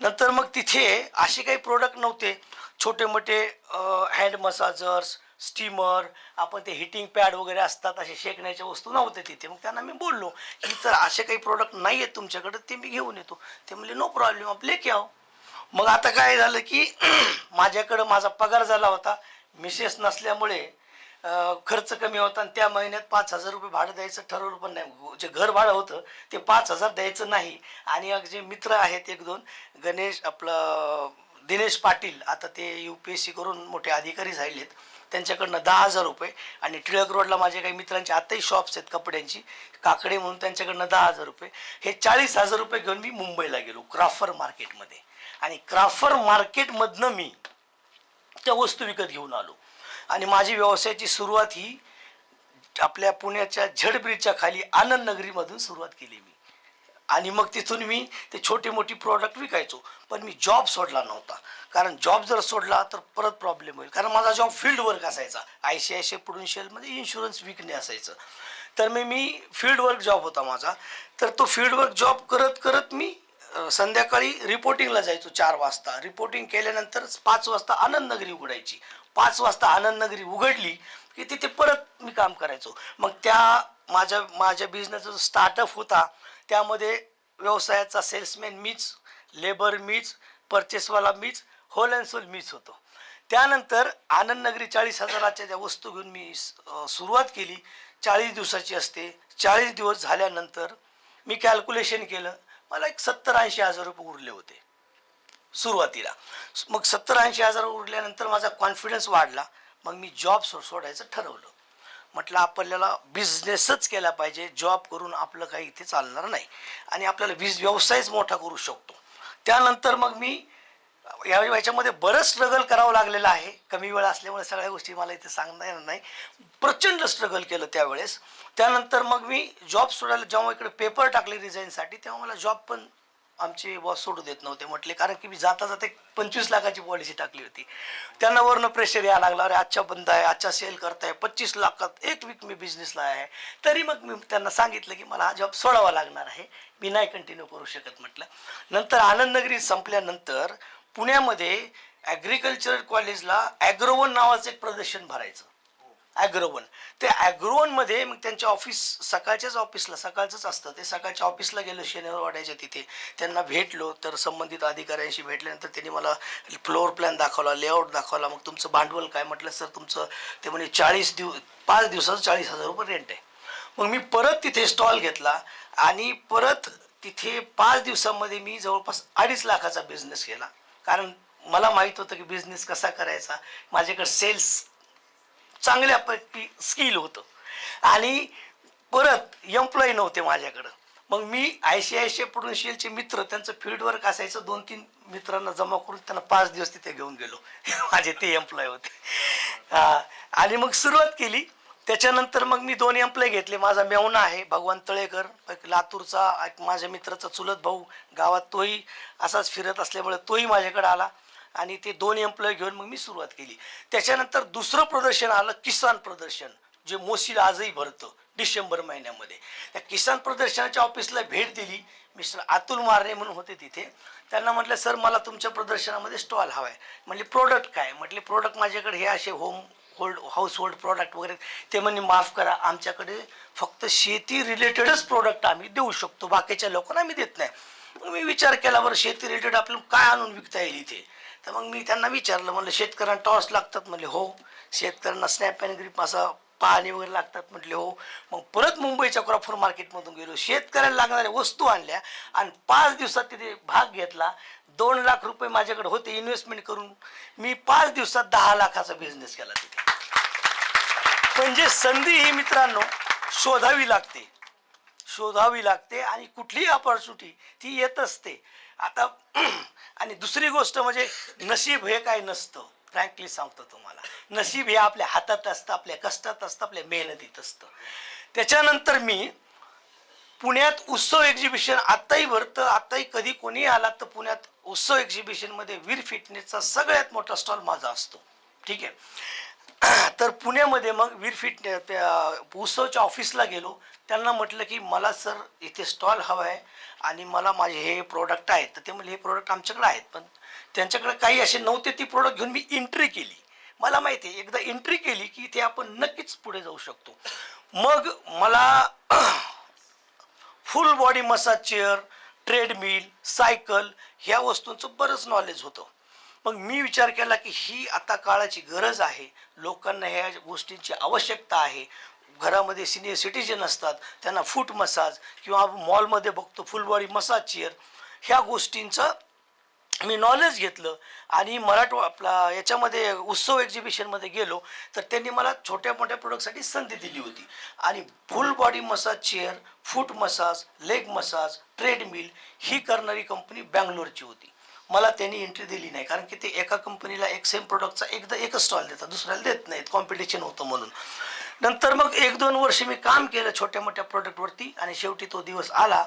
नंतर मग तिथे असे काही प्रोडक्ट नव्हते, छोटे मोठे हँड मसाजर्स, स्टीमर, आपण ते हिटिंग पॅड वगैरे असतात, असे शेकण्याच्या वस्तू नव्हत्या तिथे. मग त्यांना मी बोललो की तर असे काही प्रोडक्ट नाही आहेत तुमच्याकडे, ते मी घेऊन येतो. ते म्हणले नो प्रॉब्लेम, आप लेके आओ. मग आता काय झालं की माझ्याकडं माझा पगार झाला होता, मिसेस नसल्यामुळे खर्च कमी होता आणि त्या महिन्यात 5,000 रुपये भाडं द्यायचं ठरवलं. पण नाही, जे घर भाडं होतं ते 5,000 द्यायचं नाही. आणि जे मित्र आहेत 1-2, गणेश, आपलं दिनेश पाटील, आता ते UPSC करून मोठे अधिकारी झालेत, त्यांच्याकडनं 10,000 रुपये. आणि टिळक रोडला माझे काही मित्रांचे आताही शॉप्स आहेत कपड्यांची, काकडे म्हणून, त्यांच्याकडनं 10,000 रुपये. हे 40,000 रुपये घेऊन मी मुंबईला गेलो क्राफ्टर मार्केटमध्ये. आणि क्राफ्टर मार्केटमधनं मी त्या वस्तू विकत घेऊन आलो. आणि माझी व्यवसायाची सुरुवात ही आपल्या पुण्याच्या झेड ब्रिजच्या खाली आनंदनगरीमधून सुरुवात केली मी. आणि मग तिथून मी ते छोटे मोठी प्रॉडक्ट विकायचो. पण मी जॉब सोडला नव्हता, कारण जॉब जर सोडला तर परत प्रॉब्लेम होईल. कारण माझा जॉब फील्ड वर्क असायचा, ICICI प्रुडेन्शियलमध्ये इन्शुरन्स विकणे असायचं. तर मी फील्ड वर्क जॉब होता माझा. तर तो फील्ड वर्क जॉब करत करत मी संध्याकाळी रिपोर्टिंगला जायचो 4 वाजता. रिपोर्टिंग केल्यानंतर 5 वाजता आनंदनगरी उघडायची. 5 वाजता आनंदनगरी उघडली की तिथे परत मी काम करायचो. मग त्या माझ्या बिझनेसचा जो स्टार्टअप होता त्यामध्ये व्यवसायाचा सेल्समॅन मीच, लेबर मीच, परचेसवाला मीच, होल अँड सोल मीच होतो. त्यानंतर आनंदनगरी 40,000च्या त्या वस्तू घेऊन मी सुरुवात केली. 40 दिवसाची असते. 40 दिवस झाल्यानंतर मी कॅल्क्युलेशन केलं, मला एक 70-80 हजार रुपये उरले होते सुरुवातीला. मग 70-80 हजार उरल्यानंतर माझा कॉन्फिडन्स वाढला. मग मी जॉब सोडायचं ठरवलं. म्हटलं आपल्याला बिझनेसच केला पाहिजे, जॉब करून आपलं काही इथे चालणार नाही आणि आपल्याला व्यवसायच मोठा करू शकतो. त्यानंतर मग मी याच्यामध्ये बरंच स्ट्रगल करावं लागलेलं आहे. कमी वेळ असल्यामुळे सगळ्या गोष्टी मला इथे सांगता येणार नाही. प्रचंड स्ट्रगल केलं त्यावेळेस. त्यानंतर मग मी जॉब सोडायला जेव्हा इकडे पेपर टाकले रिझाईनसाठी, तेव्हा मला जॉब पण आमचे बॉस सोडू देत नव्हते म्हटले, कारण की मी जाता जाता 25 लाखाची पॉलिसी टाकली होती. त्यांना वरनं प्रेशर यायला लागला, अरे आजच्या बंद आहे, आजच्या सेल करताय, 25 लाखात एक वीक मी बिझनेसला आहे. तरी मग मी त्यांना सांगितलं की मला हा जॉब सोडावा लागणार आहे, मी नाही कंटिन्यू करू शकत म्हटलं. नंतर आनंदनगरी संपल्यानंतर पुण्यामध्ये ॲग्रिकल्चर कॉलेजला ॲग्रोवन नावाचं एक प्रदर्शन भरायचं. ॲग्रोवन, ते ॲग्रोवनमध्ये मग त्यांच्या ऑफिस सकाळच्याच ऑफिसला, सकाळचंच असतं ते, सकाळच्या ऑफिसला गेलो शनिवारवाड्याच्या तिथे. त्यांना भेटलो, तर संबंधित अधिकाऱ्यांशी भेटल्यानंतर त्यांनी मला फ्लोअर प्लॅन दाखवला, लेआउट दाखवला. मग तुमचं भांडवल काय म्हटलं, सर तुमचं ते म्हणे 5 दिवसाचं 40,000 रुपये रेंट आहे. मग मी परत तिथे स्टॉल घेतला आणि परत तिथे 5 दिवसामध्ये मी जवळपास 2.5 लाखाचा बिझनेस केला. कारण मला माहीत होतं की बिझनेस कसा करायचा, माझ्याकडे सेल्स चांगल्यापैकी स्किल होतं आणि परत एम्प्लॉई नव्हते माझ्याकडं. मग मी ICICI प्रुडेन्शियलचे मित्र, त्यांचं फील्ड वर्क असायचं, 2-3 मित्रांना जमा करून त्यांना 5 दिवस तिथे घेऊन गेलो. माझे ते एम्प्लॉय होते. आणि मग सुरुवात केली. त्याच्यानंतर मग मी 2 एम्प्लॉय घेतले. माझा मेवणा आहे भगवान तळेकर, एक लातूरचा, एक माझ्या मित्राचा चुलत भाऊ गावात, तोही असाच फिरत असल्यामुळे तोही माझ्याकडे आला आणि ते 2 एम्प्लॉय घेऊन मग मी सुरुवात केली. त्याच्यानंतर दुसरं प्रदर्शन आलं, किसान प्रदर्शन, जे मोसीला आजही भरतं डिसेंबर महिन्यामध्ये. त्या किसान प्रदर्शनाच्या ऑफिसला भेट दिली. मिस्टर अतुल मारणे म्हणून होते तिथे. त्यांना म्हटलं, सर मला तुमच्या प्रदर्शनामध्ये स्टॉल हवा आहे. म्हटले प्रोडक्ट काय? म्हटले प्रोडक्ट माझ्याकडे हे असे हाऊस होल्ड प्रोडक्ट वगैरे. ते म्हणे माफ करा, आमच्याकडे फक्त शेती रिलेटेडच प्रोडक्ट आम्ही देऊ शकतो, बाकीच्या लोकांना आम्ही देत नाही. मग मी विचार केला, बरं शेती रिलेटेड आपल्याला काय आणून विकता येईल इथे. तर मग मी त्यांना विचारलं, म्हणलं शेतकऱ्यांना टॉर्च लागतात? म्हणले हो. शेतकऱ्यांना स्नॅप अँड ग्रिप असा पाणी वगैरे लागतात? म्हटले हो. मग परत मुंबईच्या क्रॉफर मार्केटमधून गेलो, शेतकऱ्याला लागणाऱ्या वस्तू आणल्या आणि 5 दिवसात तिथे भाग घेतला. 2 लाख रुपये माझ्याकडे होते इन्व्हेस्टमेंट करून. मी 5 दिवसात 10 लाखाचा बिझनेस केला तिथे. म्हणजे संधी ही मित्रांनो शोधावी लागते आणि कुठलीही अपॉर्च्युनिटी ती येत असते. आता आणि दुसरी गोष्ट म्हणजे नशीब हे काय नसतं, फ्रँकली सांगतो तुम्हाला. नशीब हे आपल्या हातात असतं, आपल्या कष्टात असतं, आपल्या मेहनतीत असतं. त्याच्यानंतर मी पुण्यात उत्सव एक्झिबिशन आत्ताही भरतं. आत्ताही कधी कोणी आला तर पुण्यात उत्सव एक्झिबिशनमध्ये वीर फिटनेसचा सगळ्यात मोठा स्टॉल माझा असतो. ठीक आहे. तर पुण्यामध्ये मग वीर फिटनेस उत्सवच्या ऑफिसला गेलो. त्यांना म्हटलं की मला सर इथे स्टॉल हवा आहे आणि मला माझे हे प्रोडक्ट आहेत. तर ते म्हणजे हे प्रोडक्ट आमच्याकडे आहेत, पण त्यांच्याकडे काही असे नव्हते. ती प्रोडक्ट घेऊन मी एंट्री केली. मला माहिती आहे एकदा एंट्री केली की इथे आपण नक्कीच पुढे जाऊ शकतो. मग मला फुल body massage chair, treadmill, cycle ह्या वस्तूंचं बरंच नॉलेज होतं. मग मी विचार केला की ही आता काळाची गरज आहे, लोकांना ह्या गोष्टींची आवश्यकता आहे. घरामध्ये सिनियर सिटीजन असतात, त्यांना फूट मसाज किंवा मॉलमध्ये बघतो फुल बॉडी मसाज चेअर, ह्या गोष्टींचं मी नॉलेज घेतलं आणि आपला याच्यामध्ये उत्सव एक्झिबिशनमध्ये गेलो. तर त्यांनी मला छोट्या मोठ्या प्रोडक्टसाठी संधी दिली होती आणि full body massage chair, foot massage, leg massage, treadmill ही करणारी कंपनी बँगलोरची होती. मला त्यांनी एंट्री दिली नाही, कारण की ते एका कंपनीला एक सेम प्रोडक्टचा एकच स्टॉल देतात, दुसऱ्याला देत नाहीत, कॉम्पिटिशन होतं म्हणून. नंतर मग 1-2 वर्ष मी काम केलं छोट्या मोठ्या प्रोडक्टवरती आणि शेवटी तो दिवस आला.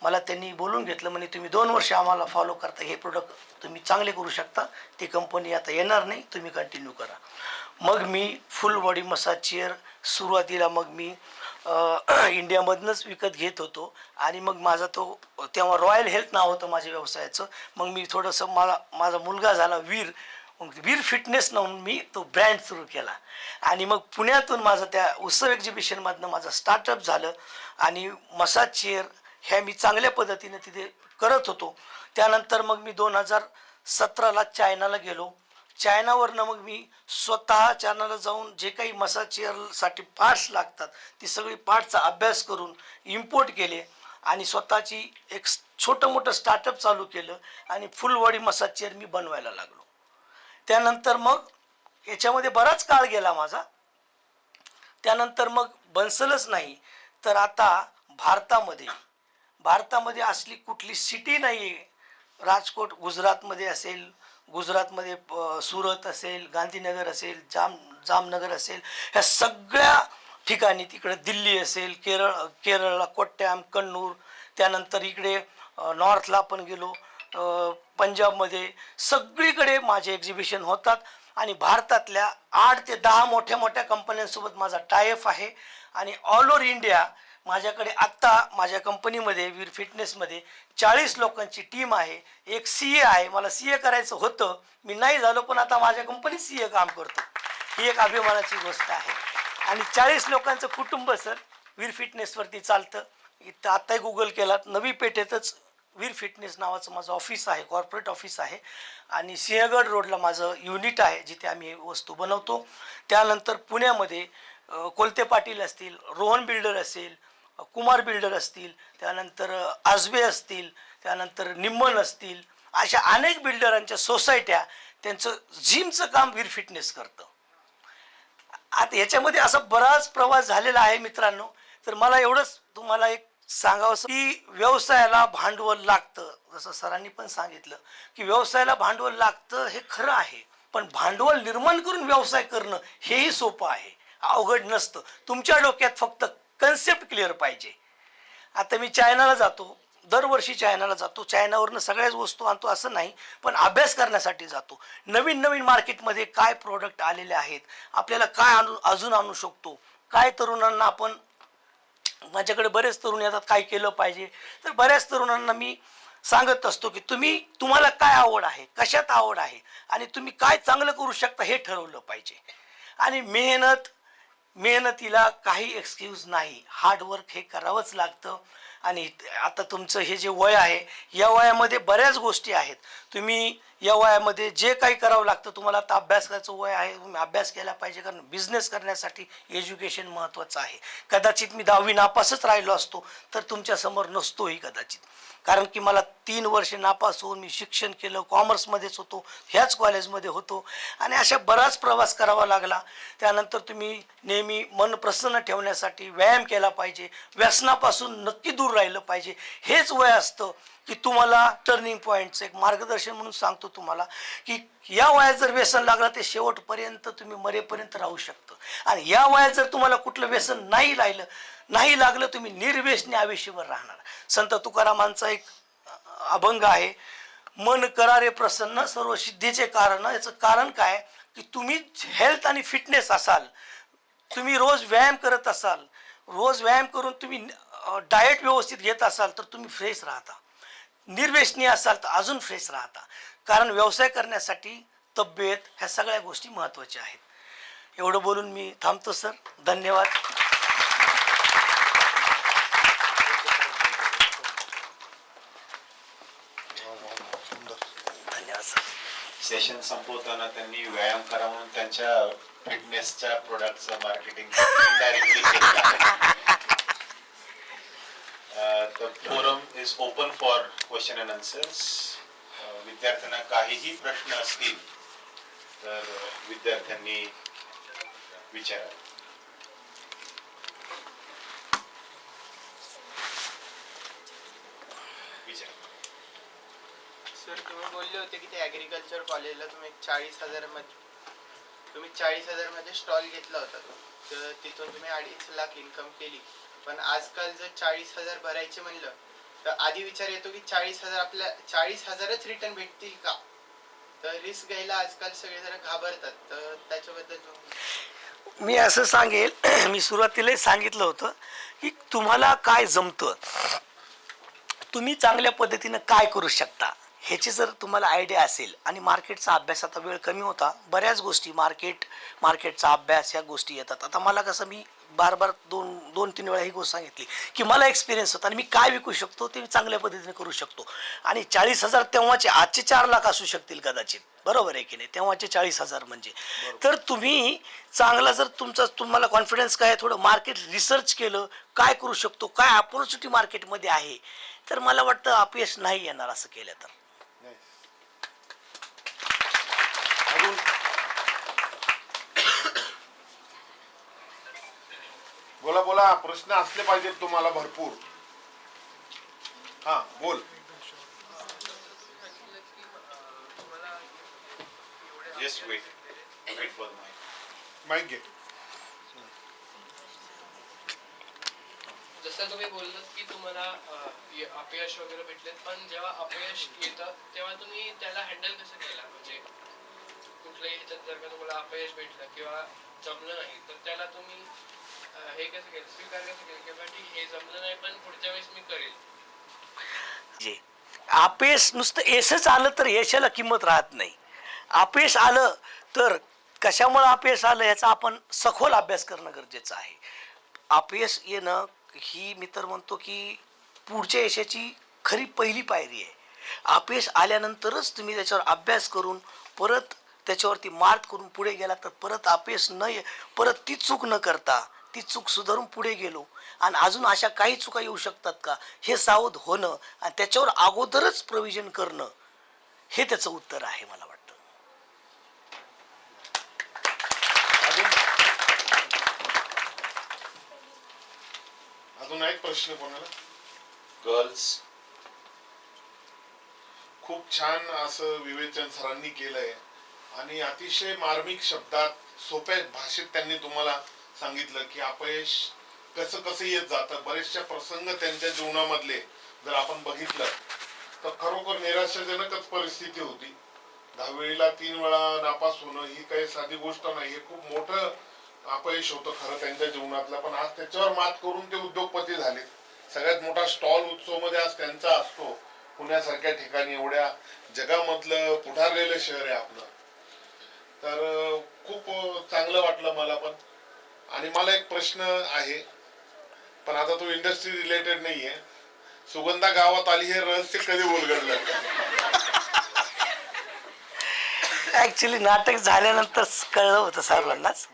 मला त्यांनी बोलून घेतलं, म्हणे तुम्ही 2 वर्ष आम्हाला फॉलो करता, हे प्रोडक्ट तुम्ही चांगले करू शकता, ती कंपनी आता येणार नाही, तुम्ही कंटिन्यू करा. मग मी फुल बॉडी मसाज चेअर सुरुवातीला मग मी इंडियामधूनच विकत घेत होतो आणि मग माझा तो तेव्हा रॉयल हेल्थ नाव होतं माझ्या व्यवसायाचं. मग मी थोडंसं माझा मुलगा झाला वीर, मग वीर फिटनेस म्हणून मी तो ब्रँड सुरू केला आणि मग पुण्यातून माझं त्या उत्सव एक्झिबिशनमधनं माझं स्टार्टअप झालं आणि मसाज चेअर ह्या मी चांगल्या पद्धतीने तिथे करत होतो. त्यानंतर मग मी 2017ला चायनाला गेलो. चायनावरनं मग मी स्वतः चायनाला जाऊन जे काही मसाज चेअरसाठी पार्ट्स लागतात ती सगळी पार्टचा अभ्यास करून इम्पोर्ट केले आणि स्वतःची एक छोटं मोठं स्टार्टअप चालू केलं आणि फुल बॉडी मसाज चेअर मी बनवायला लागलो. त्यानंतर मग याच्यामध्ये बराच काळ गेला माझा. त्यानंतर मग बनसलच नाही तर आता भारतामध्ये असली कुठली सिटी नाही आहे, राजकोट गुजरातमध्ये असेल, गुजरातमध्ये सुरत असेल, गांधीनगर असेल, जामनगर असेल, ह्या सगळ्या ठिकाणी, तिकडे दिल्ली असेल, केरळला कोट्याम, कन्नूर, त्यानंतर इकडे नॉर्थला पण गेलो, पंजाबमध्ये, सगळीकडे माझे एक्झिबिशन होतात. आणि भारतातल्या 8 ते 10 मोठ्या मोठ्या कंपन्यांसोबत माझा टायअप आहे. आणि ऑल ओव्हर इंडिया माझ्याकडे आत्ता माझ्या कंपनीमध्ये वीर फिटनेसमध्ये 40 लोकांची टीम आहे. एक CA आहे, मला CA करायचं होतं, मी नाही झालो, पण आता माझ्या कंपनीत CA काम करतो. ही एक अभिमानाची गोष्ट आहे. आणि 40 लोकांचं कुटुंब सर वीर फिटनेसवरती चालतं. इथं आत्ताही गुगल केलात, नवी पेठेतच वीर फिटनेस नावाचं माझं ऑफिस आहे, कॉर्पोरेट ऑफिस आहे. आणि सिंहगड रोडला माझं युनिट आहे, जिथे आम्ही वस्तू बनवतो. त्यानंतर पुण्यामध्ये कोलते पाटील असतील, रोहन बिल्डर असेल, कुमार बिल्डर असतील, त्यानंतर आजबे असतील, त्यानंतर निम्मन असतील, अशा अनेक बिल्डरांच्या सोसायट्या, त्यांचं जिमचं काम वीर फिटनेस करतं. आता याच्यामध्ये असा बराच प्रवास झालेला आहे मित्रांनो. तर मला एवढंच तुम्हाला एक सांगावं की व्यवसायाला भांडवल लागतं. जसं सरांनी पण सांगितलं की व्यवसायाला भांडवल लागतं, हे खरं आहे. पण भांडवल निर्माण करून व्यवसाय करणं हेही सोपं आहे, अवघड नसतं. तुमच्या डोक्यात फक्त कन्सेप्ट क्लिअर पाहिजे. आता मी चायनाला जातो, दरवर्षी चायनाला जातो, चायनावरनं सगळ्याच वस्तू आणतो असं नाही, पण अभ्यास करण्यासाठी जातो. नवीन नवीन मार्केटमध्ये काय प्रोडक्ट आलेले आहेत, आपल्याला काय अजून आणू शकतो, काय तरुणांना आपण, माझ्याकडे बरेच तरुण येतात, काय केलं पाहिजे. तर बऱ्याच तरुणांना मी सांगत असतो की तुम्हाला काय आवड आहे, कशात आवड आहे, आणि तुम्ही काय चांगलं करू शकता हे ठरवलं पाहिजे. आणि मेहनतीला काही एक्सक्यूज नाही, हार्डवर्क हे करावंच लागतं. आणि आता तुमचं हे जे वय आहे, या वयामध्ये बऱ्याच गोष्टी आहेत. तुम्ही या वयामध्ये जे काही करावं लागतं, तुम्हाला आता अभ्यास करायचं वय आहे, तुम्ही अभ्यास केला पाहिजे, कारण बिझनेस करण्यासाठी एज्युकेशन महत्त्वाचं आहे. कदाचित मी 10वी नापासच राहिलो असतो तर तुमच्यासमोर नसतोही कदाचित, कारण की मला 3 वर्ष नापास होऊन मी शिक्षण केलं, कॉमर्समध्येच होतो, ह्याच कॉलेजमध्ये होतो, आणि अशा बराच प्रवास करावा लागला. त्यानंतर तुम्ही नेहमी मन प्रसन्न ठेवण्यासाठी व्यायाम केला पाहिजे, व्यसनापासून नक्की दूर राहिलं पाहिजे. हेच वय असतं की तुम्हाला टर्निंग पॉईंटचं एक मार्गदर्शन म्हणून सांगतो तुम्हाला की या वयात जर व्यसन लागलं ते शेवटपर्यंत तुम्ही मरेपर्यंत राहू शकतं. आणि या वयात जर तुम्हाला कुठलं व्यसन नाही लागलं, तुम्ही निर्व्यसनी आयुष्यभर राहणार. संत तुकारामांचा एक अभंग आहे, मन करारे प्रसन्न सर्व सिद्धीचे कारण. याचं कारण काय की तुम्ही हेल्थ आणि फिटनेस असाल, तुम्ही रोज व्यायाम करत असाल, रोज व्यायाम करून तुम्ही डाएट व्यवस्थित घेत असाल तर तुम्ही फ्रेश राहता. निर्व्यसनी असाल तर अजून फ्रेश राहता. कारण व्यवसाय करण्यासाठी तब्येत ह्या सगळ्या गोष्टी महत्त्वाच्या आहेत. एवढं बोलून मी थांबतो सर. धन्यवाद. धन्यवाद सर. सेशन संपवताना त्यांनी व्यायाम करा म्हणून त्यांच्या फिटनेसच्या प्रोडक्टचं मार्केटिंग डायरेक्टली केलं. The forum is open for question and answers. विद्यार्थ्यांना काहीही प्रश्न असतील तर विद्यार्थ्यांनी विचारा. सर तुम्ही बोलले होते की ते ॲग्रिकल्चर कॉलेजला तुम्ही 40,000 मध्ये स्टॉल घेतला होता, तर तिथून तुम्ही 2.5 लाख इन्कम केली. पण आजकाल जर 40,000 भरायचे म्हणलं तर आधी विचार येतो की 40,000 आपल्या 40,000च रिटर्न भेटतील का? तर रिस्क घ्यायला आजकाल सगळे जरा घाबरतात, तर त्याच्याबद्दल मी असं सांगेल, मी सुरुवातीलाही सांगितलं होतं की तुम्हाला काय जमतं, तुम्ही चांगल्या पद्धतीनं काय करू शकता, ह्याची जर तुम्हाला आयडिया असेल. आणि मार्केटचा अभ्यास, आता वेळ कमी होता, बऱ्याच गोष्टी मार्केटचा अभ्यास ह्या गोष्टी येतात. आता मला कसं, मी बार 2-3 वेळा ही गोष्ट सांगितली की मला एक्सपिरियन्स होता आणि मी काय विकू शकतो ते मी चांगल्या पद्धतीने करू शकतो. आणि 40,000 तेव्हाचे, आजचे 4 लाख असू शकतील कदाचित, बरोबर आहे की नाही, तेव्हाचे 40,000 म्हणजे. तर तुम्ही चांगला जर तुम्हाला कॉन्फिडन्स काय, थोडं मार्केट रिसर्च केलं, काय करू शकतो, काय ऑपॉर्च्युनिटी मार्केटमध्ये आहे, तर मला वाटतं अपयश नाही येणार असं केलं तर. बोला, प्रश्न असले पाहिजेत तुम्हाला भरपूर. हा बोल. Just wait for the mic. Mic घे. जसं तुम्ही बोललात की तुम्हाला अपयश वगैरे भेटले, पण जेव्हा अपयश येतं तेव्हा तुम्ही त्याला हँडल कसं केला? म्हणजे कुठल्याही ह्याच्यात जर का तुम्हाला अपयश भेटलं किंवा जमलं नाही तर त्याला तुम्ही हे कसं केलं, स्वीकार कसं केलं किंवा ठीक हे जमलं नाही पण पुढच्या वेळेस मी करेल? जे अपयश नुसतं यशच आलं तर यशाला किंमत राहत नाही. अपयश आलं तर कशामुळे अपयश आलं याचा आपण सखोल अभ्यास करणं गरजेचं आहे. अपयश येणं ही मी तर म्हणतो की पुढच्या यशाची खरी पहिली पायरी आहे. अपयश आल्यानंतरच तुम्ही त्याच्यावर अभ्यास करून परत त्याच्यावरती मात करून पुढे गेला तर परत अपयश परत ती चूक न करता ती चूक सुधारून पुढे गेलो आणि अजून अशा काही चुका येऊ शकतात का हे सावध होणं आणि त्याच्यावर अगोदरच प्रोव्हिजन करणं हे त्याचं उत्तर आहे मला वाटतं. अजून एक प्रश्न कोणाला? गर्ल्स. खूप छान असं विवेचन सरांनी केलंय आणि अतिशय मार्मिक शब्दात सोप्या भाषेत त्यांनी तुम्हाला सांगितलं की अपयश कसं कसं येत जातं. बरेचशा प्रसंग त्यांच्या जीवनामधले जर आपण बघितलं तर खरोखर निराशाजनकच परिस्थिती होती. 10वीला 3 वेळा नापास होणं ही काही साधी गोष्ट नाही. हे खूप मोठं अपयश होतं खरं त्यांच्या जीवनातलं, पण आज त्याच्यावर मात करून ते उद्योगपती झाले. सगळ्यात मोठा स्टॉल उत्सव मध्ये आज त्यांचा असतो पुण्यासारख्या ठिकाणी, एवढ्या जगामधलं पुढारलेलं शहर आहे आपलं. तर खूप चांगलं वाटलं मला पण. आणि मला एक प्रश्न आहे, पण आता तो इंडस्ट्री रिलेटेड नाहीये. सुगंधा गावात आली हे रहस्य कधी उलगडलं? ऍक्च्युली नाटक झाल्यानंतर कळलं होतं सर्वांनाच.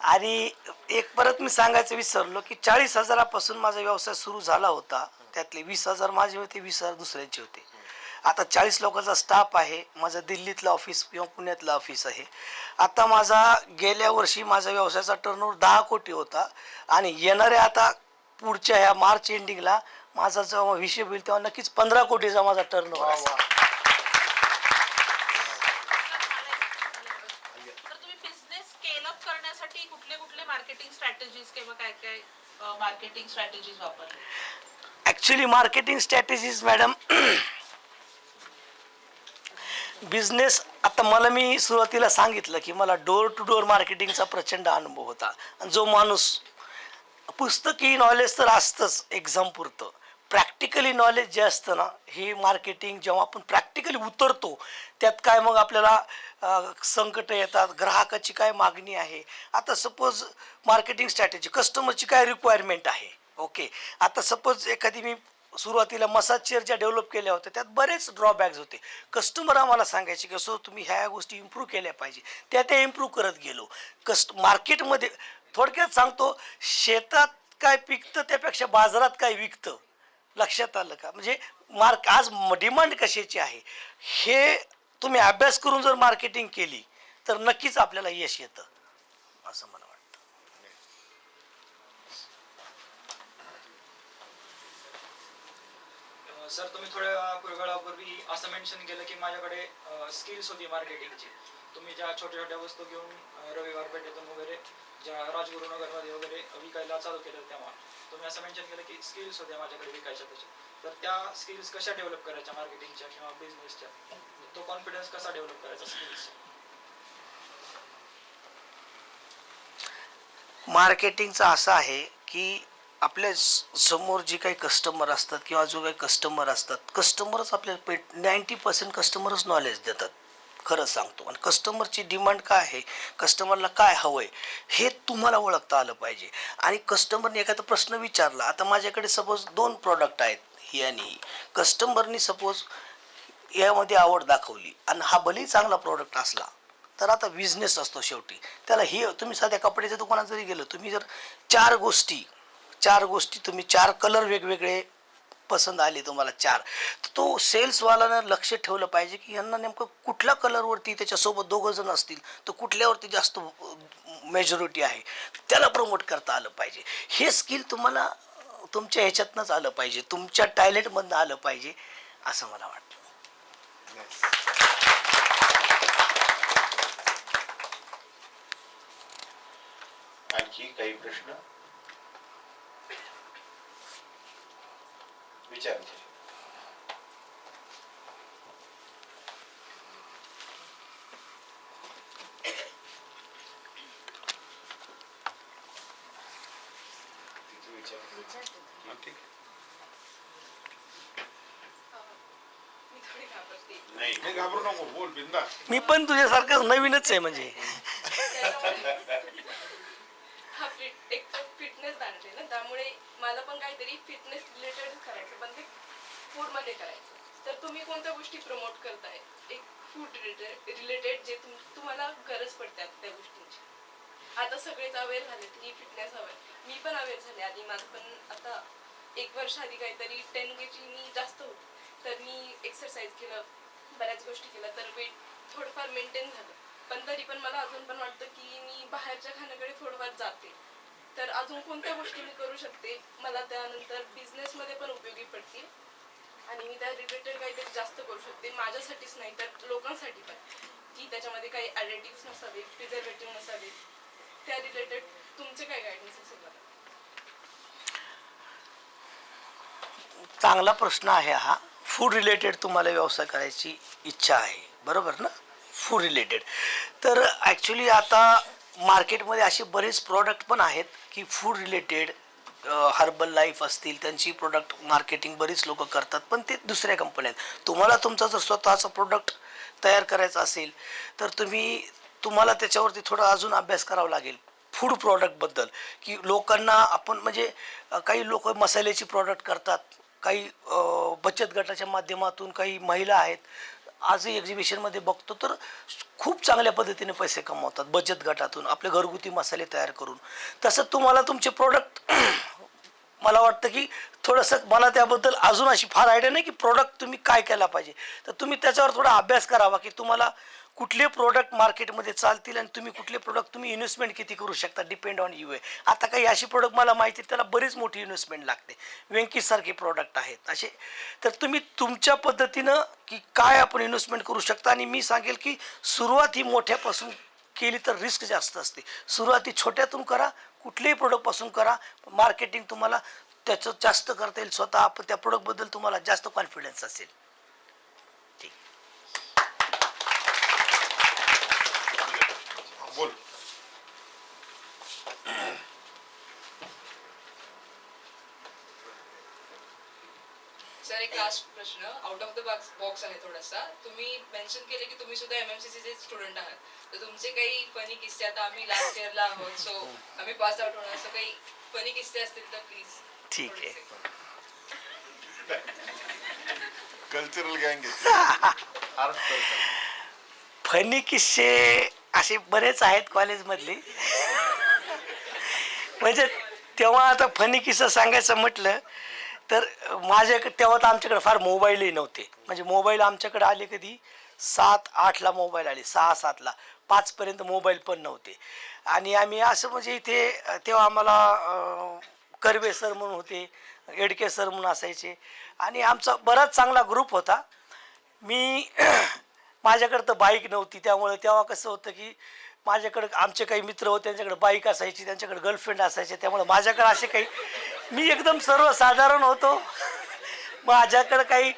आणि एक परत मी सांगायचं विसरलो की 40,000पासून माझा व्यवसाय सुरू झाला होता. त्यातले 20,000 माझे होते, 20,000 दुसऱ्यांचे होते. आता 40 लोकांचा स्टाफ आहे. माझं दिल्लीतलं ऑफिस किंवा पुण्यातलं ऑफिस आहे. आता माझा गेल्या वर्षी माझा व्यवसायाचा टर्नओव्हर 10 कोटी होता आणि येणाऱ्या आता पुढच्या ह्या मार्च एंडिंगला माझा जेव्हा हिशेब होईल तेव्हा नक्कीच 15 कोटीचा माझा टर्नओव्हर असेल. मार्केटिंग स्ट्रॅटेजीज किंवा काय काय मार्केटिंग स्ट्रॅटेजीज वापरले? Actually marketing strategies madam, business आता मी सुरुवातीला सांगितलं की मला डोर टू डोर मार्केटिंगचा प्रचंड अनुभव होता. आणि जो माणूस पुस्तकी नॉलेज तर असतंच एक्झाम पुरतं, प्रॅक्टिकली नॉलेज जे असतं ना हे मार्केटिंग जेव्हा आपण प्रॅक्टिकली उतरतो त्यात काय मग आपल्याला संकट येतात, ग्राहकाची काय मागणी आहे. आता सपोज मार्केटिंग स्ट्रॅटेजी, कस्टमरची काय रिक्वायरमेंट आहे. ओके, आता सपोज एखादी मी सुरुवातीला मसाज चेअर ज्या डेव्हलप केल्या होत्या त्यात बरेच ड्रॉबॅक्स होते. कस्टमर आम्हाला सांगायचे की सो तुम्ही ह्या गोष्टी इम्प्रूव्ह केल्या पाहिजे. त्या इम्प्रूव्ह करत गेलो. मार्केटमध्ये थोडक्यात सांगतो, शेतात काय पिकतं त्यापेक्षा बाजारात काय विकतं, लक्षात आलं का? म्हणजे आज डिमांड कशाची आहे हे तुम्ही अभ्यास करून जर मार्केटिंग केली तर नक्कीच आपल्याला यश येतं असं मला वाटतं. सर, तुम्ही थोड्या वेळापूर्वी असं मेन्शन केलं की माझ्याकडे स्किल्स होती मार्केटिंगची. तुम्ही ज्या छोट्या छोट्या वस्तू घेऊन रविवार पेठेतून वगैरे ज्या राजगुरुनगरमध्ये वगैरे विकायला चालू केलं तेव्हा तुम्ही असं मेन्शन केलं की स्किल्स होत्या माझ्याकडे विकायच्या त्याच्या. तर त्या स्किल्स कशा डेव्हलप करायच्या मार्केटिंगच्या किंवा बिझनेसच्या? तो कॉन्फिडन्स कसा डेव्हलप करायचा स्किल्स? मार्केटिंगचं असं आहे की आपल्या समोर जे काही कस्टमर असतात किंवा जो काही कस्टमर असतात, कस्टमरच आपल्याला 90% कस्टमरच नॉलेज देतात खरं सांगतो. आणि कस्टमरची डिमांड काय आहे, कस्टमरला काय हवं आहे हे तुम्हाला ओळखता आलं पाहिजे. आणि कस्टमरने एखादा प्रश्न विचारला, आता माझ्याकडे सपोज 2 प्रॉडक्ट आहेत ही आणि ही. कस्टमरनी सपोज यामध्ये आवड दाखवली आणि हा भलेही चांगला प्रॉडक्ट असला तर आता बिझनेस असतो शेवटी. त्याला ही तुम्ही साध्या कपड्याच्या दुकानात जरी गेलो, तुम्ही जर 4 गोष्टी तुम्ही 4 कलर वेगवेगळे पसंत आले तुम्हाला 4, तर तो सेल्सवाल्यानं लक्ष ठेवलं पाहिजे की यांना नेमकं कुठल्या कलरवरती, त्याच्यासोबत 2 जण असतील तर कुठल्यावरती जास्त मेजॉरिटी आहे त्याला प्रमोट करता आलं पाहिजे. हे स्किल तुम्हाला तुमच्या ह्याच्यातनंच आलं पाहिजे, तुमच्या टॅलेंटमधनं आलं पाहिजे असं मला वाटतं. आणखी काही प्रश्न विचारते. नाही नाही घाबरू नको, बोल बिंदास. मी पण तुझ्यासारखं नवीनच आहे म्हणजे. हा एक तर फिटनेस ब्रँड आहे ना, त्यामुळे मला पण काहीतरी फिटनेस रिलेटेड करायचं, पण ते फूडमध्ये करायचं. तर तुम्ही कोणत्या गोष्टी प्रमोट करताय एक फूड रिलेटेड जे तुम्हाला गरज पडते त्या गोष्टींची? आता सगळेच अवेअर झालेत की फिटनेस हवंय, मी पण अवेअर झाले. आणि माझं पण आता 1 वर्ष आधी काहीतरी 10 kg मी जास्त होते, तर मी एक्सरसाइज केलं, बऱ्याच गोष्टी केल्या, तर वेट थोडंफार मेंटेन झालं. पण तरी पण मला अजून पण वाटतं की मी बाहेरच्या खाण्याकडे थोडंफार जाते. तर अजून कोणत्या गोष्टी मी करू शकते, मला त्यानंतर बिझनेसमध्ये पण उपयोगी पडतील आणि मी त्या रिलेटेड काहीतरी जास्त करू शकते, माझ्यासाठीच नाही तर लोकांसाठी पण, की त्याच्यामध्ये काही ॲडिटिव्स नसावे, प्रिझर्वेटिव्ह नसावे. त्या रिलेटेड तुमचे काय गायडन्स असेल मला? चांगला प्रश्न आहे हा. फूड रिलेटेड तुम्हाला व्यवसाय करायची इच्छा आहे, बरोबर ना? Food related. तर ॲक्च्युली आता मार्केटमध्ये असे बरेच प्रॉडक्ट पण आहेत की फूड रिलेटेड, हर्बल लाईफ असतील, त्यांची प्रोडक्ट मार्केटिंग बरीच लोक करतात, पण ते दुसऱ्या कंपन्या आहेत. तुम्हाला तुमचा जर स्वतःचा प्रोडक्ट तयार करायचा असेल तर तुम्हाला त्याच्यावरती थोडा अजून अभ्यास करावा लागेल फूड प्रॉडक्टबद्दल, की लोकांना आपण म्हणजे काही लोक मसाल्याची प्रॉडक्ट करतात, काही बचत गटाच्या माध्यमातून काही महिला आहेत, आजही एक्झिबिशनमध्ये बघतो तर खूप चांगल्या पद्धतीने पैसे कमवतात बचत गटातून आपले घरगुती मसाले तयार करून. तसं तुम्हाला तुमचे प्रोडक्ट मला वाटतं की थोडंसं, मला त्याबद्दल अजून अशी फार आयडिया नाही की प्रोडक्ट तुम्ही काय केला पाहिजे, तर तुम्ही त्याच्यावर थोडा अभ्यास करावा की तुम्हाला कुठले प्रोडक्ट मार्केटमध्ये चालतील आणि तुम्ही कुठले प्रोडक्ट तुम्ही इन्व्हेस्टमेंट किती करू शकता, डिपेंड ऑन यू आहे. आता काही अशी प्रोडक्ट मला माहिती आहे त्याला बरीच मोठी इन्व्हेस्टमेंट लागते, वेंकीसारखे प्रोडक्ट आहेत असे. तर तुम्ही तुमच्या पद्धतीनं की काय आपण इन्व्हेस्टमेंट करू शकता. आणि मी सांगेल की सुरुवात ही मोठ्यापासून केली तर रिस्क जास्त असते. सुरुवाती छोट्यातून करा, कुठल्याही प्रोडक्टपासून करा, मार्केटिंग तुम्हाला त्याचं जास्त करता येईल. स्वतः आपण त्या प्रोडक्टबद्दल तुम्हाला जास्त कॉन्फिडन्स असेल. ठीक. बोल. सर एक लास्ट प्रश्न, आउट ऑफ द बॉक्स आहे थोडासा. तुम्ही मेन्शन केले की तुम्ही सुद्धा MMCC चे स्टुडंट आहात, तर तुमचे काही फनी किस्से, आता आम्ही लास्ट इयरला आहोत सो आम्ही पास आउट होणार, असं काही फनी किस्से असतील तर प्लीज. ठीक आहे. कल्चरल गँग फनी किस्से असे बरेच आहेत कॉलेजमधले. म्हणजे तेव्हा आता फनी किस्सा सांगायचं म्हटलं तर माझ्याकडे तेव्हा तर आमच्याकडे फार मोबाईलही नव्हते. म्हणजे मोबाईल आमच्याकडे आले कधी 7-8ला मोबाईल आले, 6-7ला, 5पर्यंत मोबाईल पण नव्हते. आणि आम्ही असं म्हणजे इथे तेव्हा आम्हाला कर्वे सर म्हणून होते, एडके सर म्हणून असायचे, आणि आमचा बराच चांगला ग्रुप होता. मी माझ्याकडं तर बाईक नव्हती, त्यामुळे तेव्हा कसं होतं की माझ्याकडं आमचे काही मित्र होते, त्यांच्याकडे बाईक असायची, त्यांच्याकडे गर्लफ्रेंड असायचे, त्यामुळे माझ्याकडे असे काही, मी एकदम सर्वसाधारण होतो, माझ्याकडं काही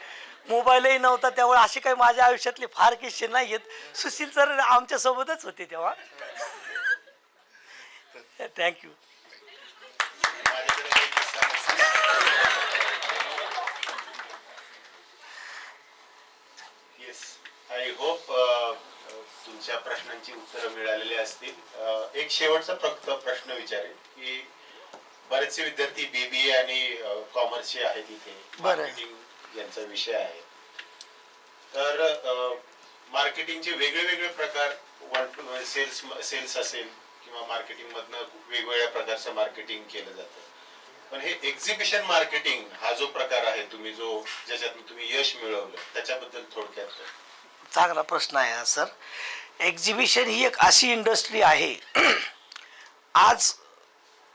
मोबाईलही नव्हता, त्यामुळे असे काही माझ्या आयुष्यातले फार किस्से नाही आहेत. सुशील सर आमच्यासोबतच होते तेव्हा. थँक्यू. येस, आय होप तुमच्या प्रश्नांची उत्तरं मिळालेली असतील. एक शेवटचा फक्त प्रश्न विचारेल की बरेचसे विद्यार्थी BBA आणि कॉमर्सचे आहेत इथे, मार्केटिंग यांचा विषय आहे, तर मार्केटिंगचे वेगळे वेगळे प्रकार, सेल्स असेल किंवा मार्केटिंग मधनं वेगवेगळ्या प्रकारचं मार्केटिंग केलं जातं. पण हे एक्झिबिशन मार्केटिंग हा जो प्रकार आहे, तुम्ही जो ज्याच्यातून तुम्ही यश मिळवलं, त्याच्याबद्दल थोडक्यात. चांगला प्रश्न आहे हा सर. एक्झिबिशन ही एक अशी इंडस्ट्री आहे, आज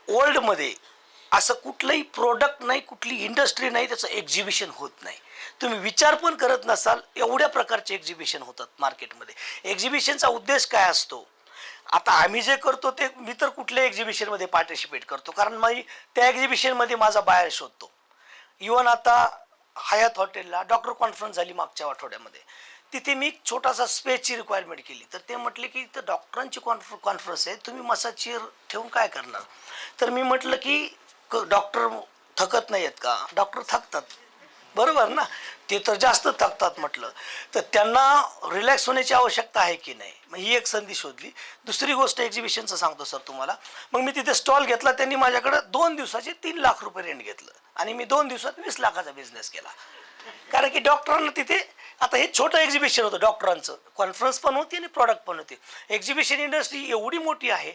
वर्ल्डमध्ये असं कुठलंही प्रोडक्ट नाही, कुठली इंडस्ट्री नाही त्याचं एक्झिबिशन होत नाही. तुम्ही विचार पण करत नसाल एवढ्या प्रकारचे एक्झिबिशन होतात मार्केटमध्ये. एक्झिबिशनचा उद्देश काय असतो आता आम्ही जे करतो ते मी तर कुठल्याही एक्झिबिशनमध्ये पार्टिसिपेट करतो, कारण मी त्या एक्झिबिशनमध्ये माझा बाहेर शोधतो. इवन आता हयात हॉटेलला डॉक्टर कॉन्फरन्स झाली मागच्या आठवड्यामध्ये, तिथे मी छोटासा स्पेसची रिक्वायरमेंट केली. तर ते म्हटले की इथं डॉक्टरांची कॉन्फरन्स आहे, तुम्ही मसाज चेअर ठेवून काय करणार. तर मी म्हटलं की डॉक्टर थकत नाही आहेत का. डॉक्टर थकतात, बरोबर ना, ते तर जास्त थकतात म्हटलं. तर त्यांना रिलॅक्स होण्याची आवश्यकता आहे की नाही. मग ही एक संधी शोधली. दुसरी गोष्ट एक्झिबिशनचं सांगतो सर तुम्हाला. मग मी तिथे स्टॉल घेतला. त्यांनी माझ्याकडं 2 दिवसाचे 3 लाख रुपये रेंट घेतलं आणि मी 2 दिवसात 20 लाखाचा बिझनेस केला. कारण की डॉक्टरांना तिथे, आता हे छोटं एक्झिबिशन होतं डॉक्टरांचं, कॉन्फरन्स पण होती आणि प्रॉडक्ट पण होते. एक्झिबिशन इंडस्ट्री एवढी मोठी आहे.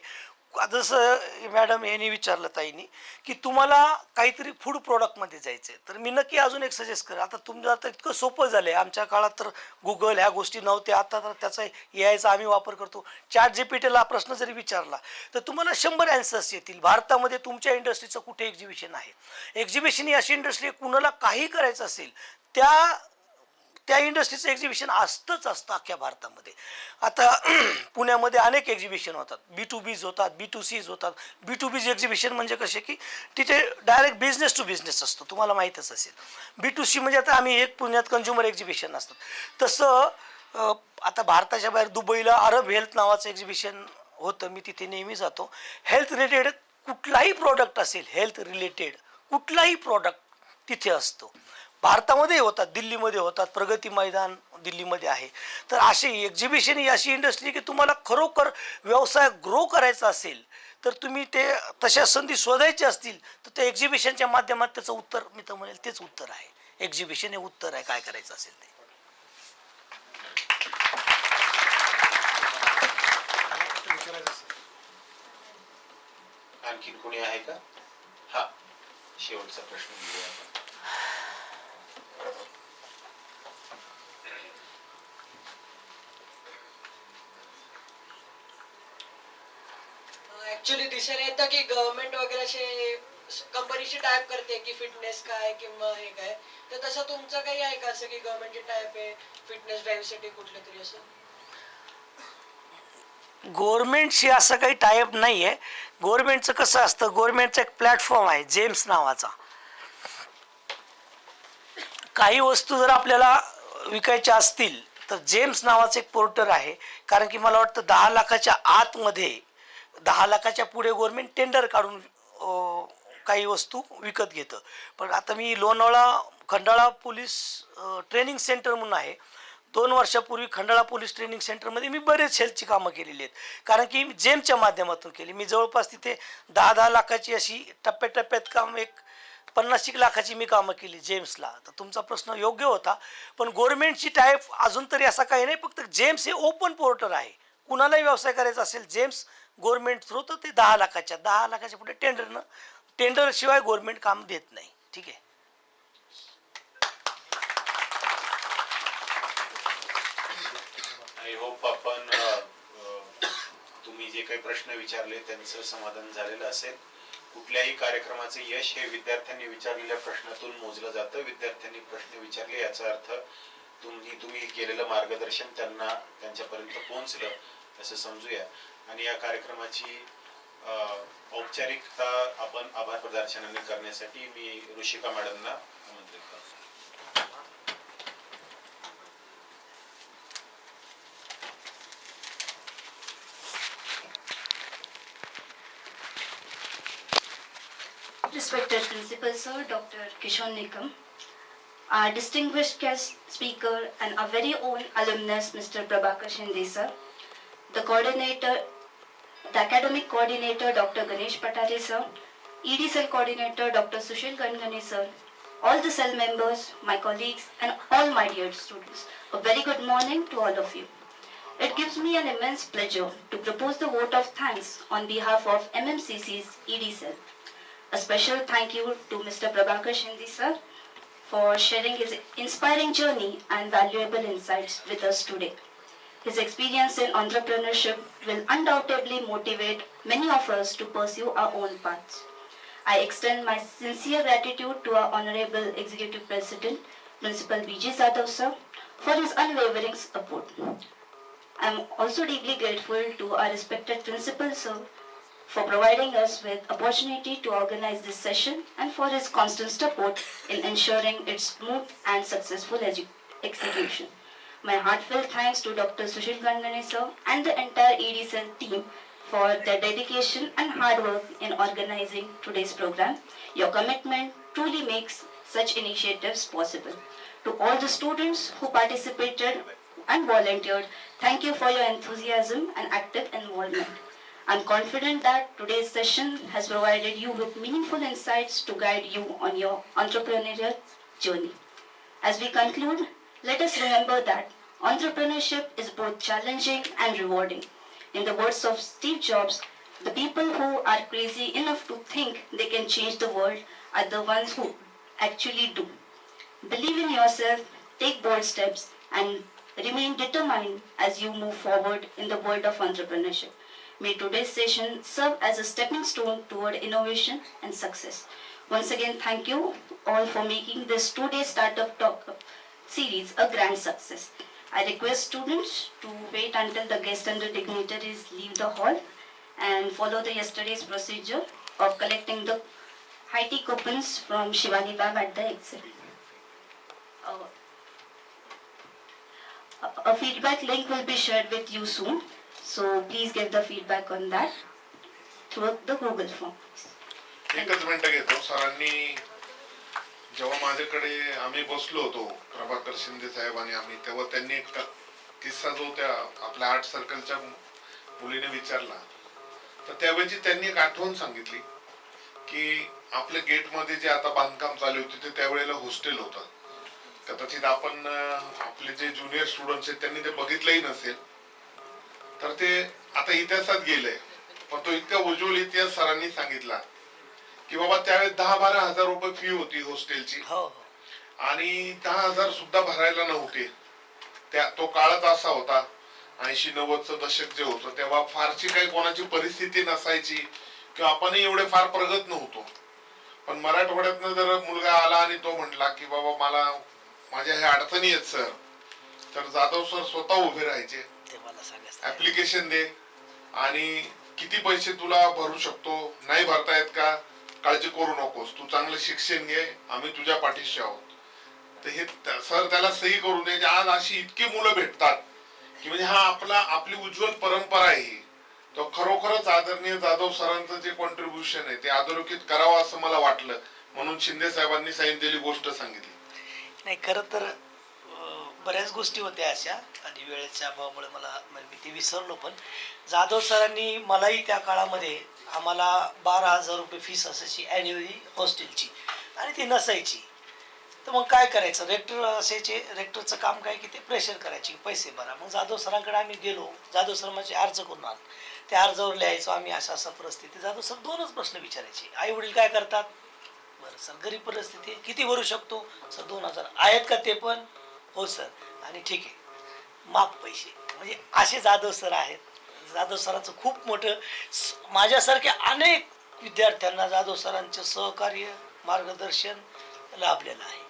जसं मॅडम यांनी विचारलं ताईंनी की तुम्हाला काहीतरी फूड प्रोडक्टमध्ये जायचं आहे, तर मी नक्की अजून एक सजेस्ट करेन. आता तुमचं आता इतकं सोपं झालं आहे. आमच्या काळात तर गुगल ह्या गोष्टी नव्हत्या. आता तर त्याचा AI आम्ही वापर करतो. ChatGPTला प्रश्न जरी विचारला तर तुम्हाला 100 ॲन्सर्स येतील. भारतामध्ये तुमच्या इंडस्ट्रीचं कुठे एक्झिबिशन आहे. एक्झिबिशन ही अशी इंडस्ट्री, कुणाला काही करायचं असेल त्या इंडस्ट्रीचं एक्झिबिशन असतंच असतं अख्ख्या भारतामध्ये. आता पुण्यामध्ये अनेक एक्झिबिशन होतात. B2Bs होतात, B2Cs होतात. B2Bs एक्झिबिशन म्हणजे कसे की तिथे डायरेक्ट बिझनेस टू बिझनेस असतो, तुम्हाला माहीतच असेल. B2C म्हणजे आता आम्ही एक पुण्यात कन्झ्युमर एक्झिबिशन असतात. तसं आता भारताच्या बाहेर दुबईला अरब हेल्थ नावाचं एक्झिबिशन होतं, मी तिथे नेहमी जातो. हेल्थ रिलेटेड कुठलाही प्रॉडक्ट असेल, हेल्थ रिलेटेड कुठलाही प्रॉडक्ट तिथे असतो. भारतामध्ये होतात, दिल्लीमध्ये होतात, प्रगती मैदान दिल्लीमध्ये आहे. तर अशी एक्झिबिशन ही अशी इंडस्ट्री की तुम्हाला खरोखर व्यवसाय ग्रो करायचा असेल तर तुम्ही ते तशा संधी शोधायची असतील तर त्या एक्झिबिशनच्या माध्यमात त्याचं उत्तर, मी तर म्हणेल तेच उत्तर आहे. एक्झिबिशन हे उत्तर आहे काय करायचं असेल ते. आणखीन कोणी आहे का. हा शेवटचा प्रश्न घेऊया आपण. ऍक्च्युली दिसायला येतं की गव्हर्नमेंट वगैरे असे कंपनीशी टाईप करते की फिटनेस काय किंवा हे काय, तर तसं तुमचं काही आहे का असं की गव्हर्नमेंटची टाईप आहे फिटनेस ड्राईव्हसाठी कुठलं तरी असं. गव्हर्नमेंटशी असं काही टाईप नाही आहे. गव्हर्नमेंटचं कसं असतं, गव्हर्नमेंटचा एक प्लॅटफॉर्म आहे जेम्स नावाचा. काही वस्तू जर आपल्याला विकायच्या असतील तर जेम्स नावाचं एक पोर्टल आहे. कारण की मला वाटतं 10 लाखाच्या आतमध्ये, 10 लाखाच्या पुढे गव्हर्नमेंट टेंडर काढून काही वस्तू विकत घेतं. पण आता मी Lonavala Khandala police training centre म्हणून आहे, 2 वर्षापूर्वी खंडाळा पोलीस ट्रेनिंग सेंटरमध्ये मी बरेच हेल्थची कामं केलेली आहेत. कारण की जेमच्या माध्यमातून केली. मी जवळपास तिथे 10-10 लाखाची अशी टप्प्याटप्प्यात काम, एक 50 लाखाची मी कामं केली जेम्सला. तर तुमचा प्रश्न योग्य होता. पण गव्हर्नमेंटची टाईप अजून तरी असा काही नाही. फक्त जेम्स हे ओपन पोर्टल आहे. कुणालाही व्यवसाय करायचा असेल जेम्स गव्हर्नमेंट थ्रू, तर ते 10 लाखाच्या पुढे टेंडरशिवाय गव्हर्नमेंट काम देत नाही. ठीक आहे. आय होप आपण तुम्ही जे काही प्रश्न विचारले त्यांचं समाधान झालेलं असेल. कुठल्याही कार्यक्रमाचे यश हे विद्यार्थ्यांनी विचारलेल्या प्रश्नातून मोजलं जातं. विद्यार्थ्यांनी प्रश्न विचारले याचा अर्थ तुम्ही केलेलं मार्गदर्शन त्यांना त्यांच्यापर्यंत पोहोचलं असं समजूया. आणि या कार्यक्रमाची औपचारिकता आपण आभार प्रदर्शनाने करण्यासाठी मी ऋषिका मॅडमना आमंत्रित करतो. Respected Principal Sir, Dr. Kishore Nikam, our distinguished guest speaker and our very own alumnus, Mr. Prabhakar Shinde Sir, the academic coordinator, Dr. Ganesh Patare Sir, ED Cell coordinator, Dr. Sushil Gangane Sir, all the cell members, my colleagues, and all my dear students, a very good morning to all of you. It gives me an immense pleasure to propose the vote of thanks on behalf of MMCC's ED Cell. A special thank you to Mr. Prabhakar Shinde Sir for sharing his inspiring journey and valuable insights with us today. His experience in entrepreneurship will undoubtedly motivate many of us to pursue our own paths. I extend my sincere gratitude to our Honorable Executive President, Principal B.J. Zadav Sir, for his unwavering support. I'm also deeply grateful to our respected principal, sir, for providing us with opportunity to organize this session and for his constant support in ensuring its smooth and successful execution. My heartfelt thanks to Dr. Sushil Gangane sir and the entire EDCEL team for their dedication and hard work in organizing today's program. Your commitment truly makes such initiatives possible. To all the students who participated and volunteered, thank you for your enthusiasm and active involvement. I'm confident that today's session has provided you with meaningful insights to guide you on your entrepreneurial journey. As we conclude, let us remember that entrepreneurship is both challenging and rewarding. In the words of Steve Jobs, the people who are crazy enough to think they can change the world are the ones who actually do. Believe in yourself, take bold steps, and remain determined as you move forward in the world of entrepreneurship. May today's session serve as a stepping stone toward innovation and success. Once again, thank you all for making this two-day Startup Talk series a grand success. I request students to wait until the guests and the dignitaries leave the hall and follow the yesterday's procedure of collecting the high tea coupons from Shivani ma'am at the exit. A feedback link will be shared with you soon, so please give the feedback on that through the Google form. एकच मिनिटं घेतो. सरांनी जेव्हा माझ्याकडे आम्ही बसलो होतो प्रभाकर शिंदे साहेब आणि आम्ही, तेव्हा त्यांनी एक किस्सा जो त्या आपल्या आर्ट सर्कलच्या मुलीने विचारला, तर त्यावेळी त्यांनी एक आठवण सांगितली की आपल्या गेटमध्ये जे आता बांधकाम चालू होते ते त्यावेळेला हॉस्टेल होतं. कदाचित आपण आपले जे ज्युनियर स्टुडंट्स आहेत त्यांनी ते बघितलंही नसेल, तर ते आता इतिहासात गेलंय. पण तो इतका उज्ज्वल इतिहास सरांनी सांगितला की बाबा त्यावेळेस 10-12 हजार रुपये फी होती हॉस्टेलची आणि 10,000 सुद्धा भरायला नव्हते. तो काळच असा होता 80-90चं दशक जे होतं, तेव्हा फारशी काही कोणाची परिस्थिती नसायची किंवा आपणही एवढे फार प्रगत नव्हतो. पण मराठवाड्यातनं जर मुलगा आला आणि तो म्हटला की बाबा मला माझ्या ह्या अडचणी आहेत सर, तर जाधव सर स्वतः उभे राहायचे, ऍप्लिकेशन दे आणि किती पैसे तुला भरू शकतो, नाही भरता येत का, काळजी करू नकोस, तू चांगलं शिक्षण घे, आम्ही तुझ्या पाठीशी आहोत. तर हे सर त्याला सही करून द्यायचे. आज अशी इतकी मुलं भेटतात की म्हणजे हा आपली उज्ज्वल परंपरा आहे. तो खरोखरच आदरणीय जाधव सरांचं जे कॉन्ट्रीब्युशन आहे ते अधोरेखित करावं असं मला वाटलं, म्हणून शिंदे साहेबांनी सांगितलेली गोष्ट सांगितली. नाही, खरं तर बऱ्याच गोष्टी होत्या अशा आणि वेळेच्या अभावामुळे मी ते विसरलो. पण जाधव सरांनी मलाही त्या काळामध्ये आम्हाला 12,000 रुपये फीस असायची ॲन्युअली हॉस्टेलची आणि ती नसायची. तर मग काय करायचं, रेक्टर असायचे, रेक्टरचं काम काय की ते प्रेशर करायचे की पैसे भरा. मग जाधव सरांकडे आम्ही गेलो, जाधव सर म्हणजे अर्ज करून आण, त्या अर्जावर लिहायचो आम्ही असा परिस्थिती. जाधव सर 2च प्रश्न विचारायचे, आई वडील काय करतात, बरं सर गरीब परिस्थिती, किती भरू शकतो सर 2,000, आहेत का ते पण, हो सर, आणि ठीक आहे माफ पैसे. म्हणजे असे जाधव सर आहेत. जाधव सरांचं खूप मोठं, माझ्यासारख्या अनेक विद्यार्थ्यांना जाधव सरांचं सहकार्य मार्गदर्शन लाभलेलं आहे.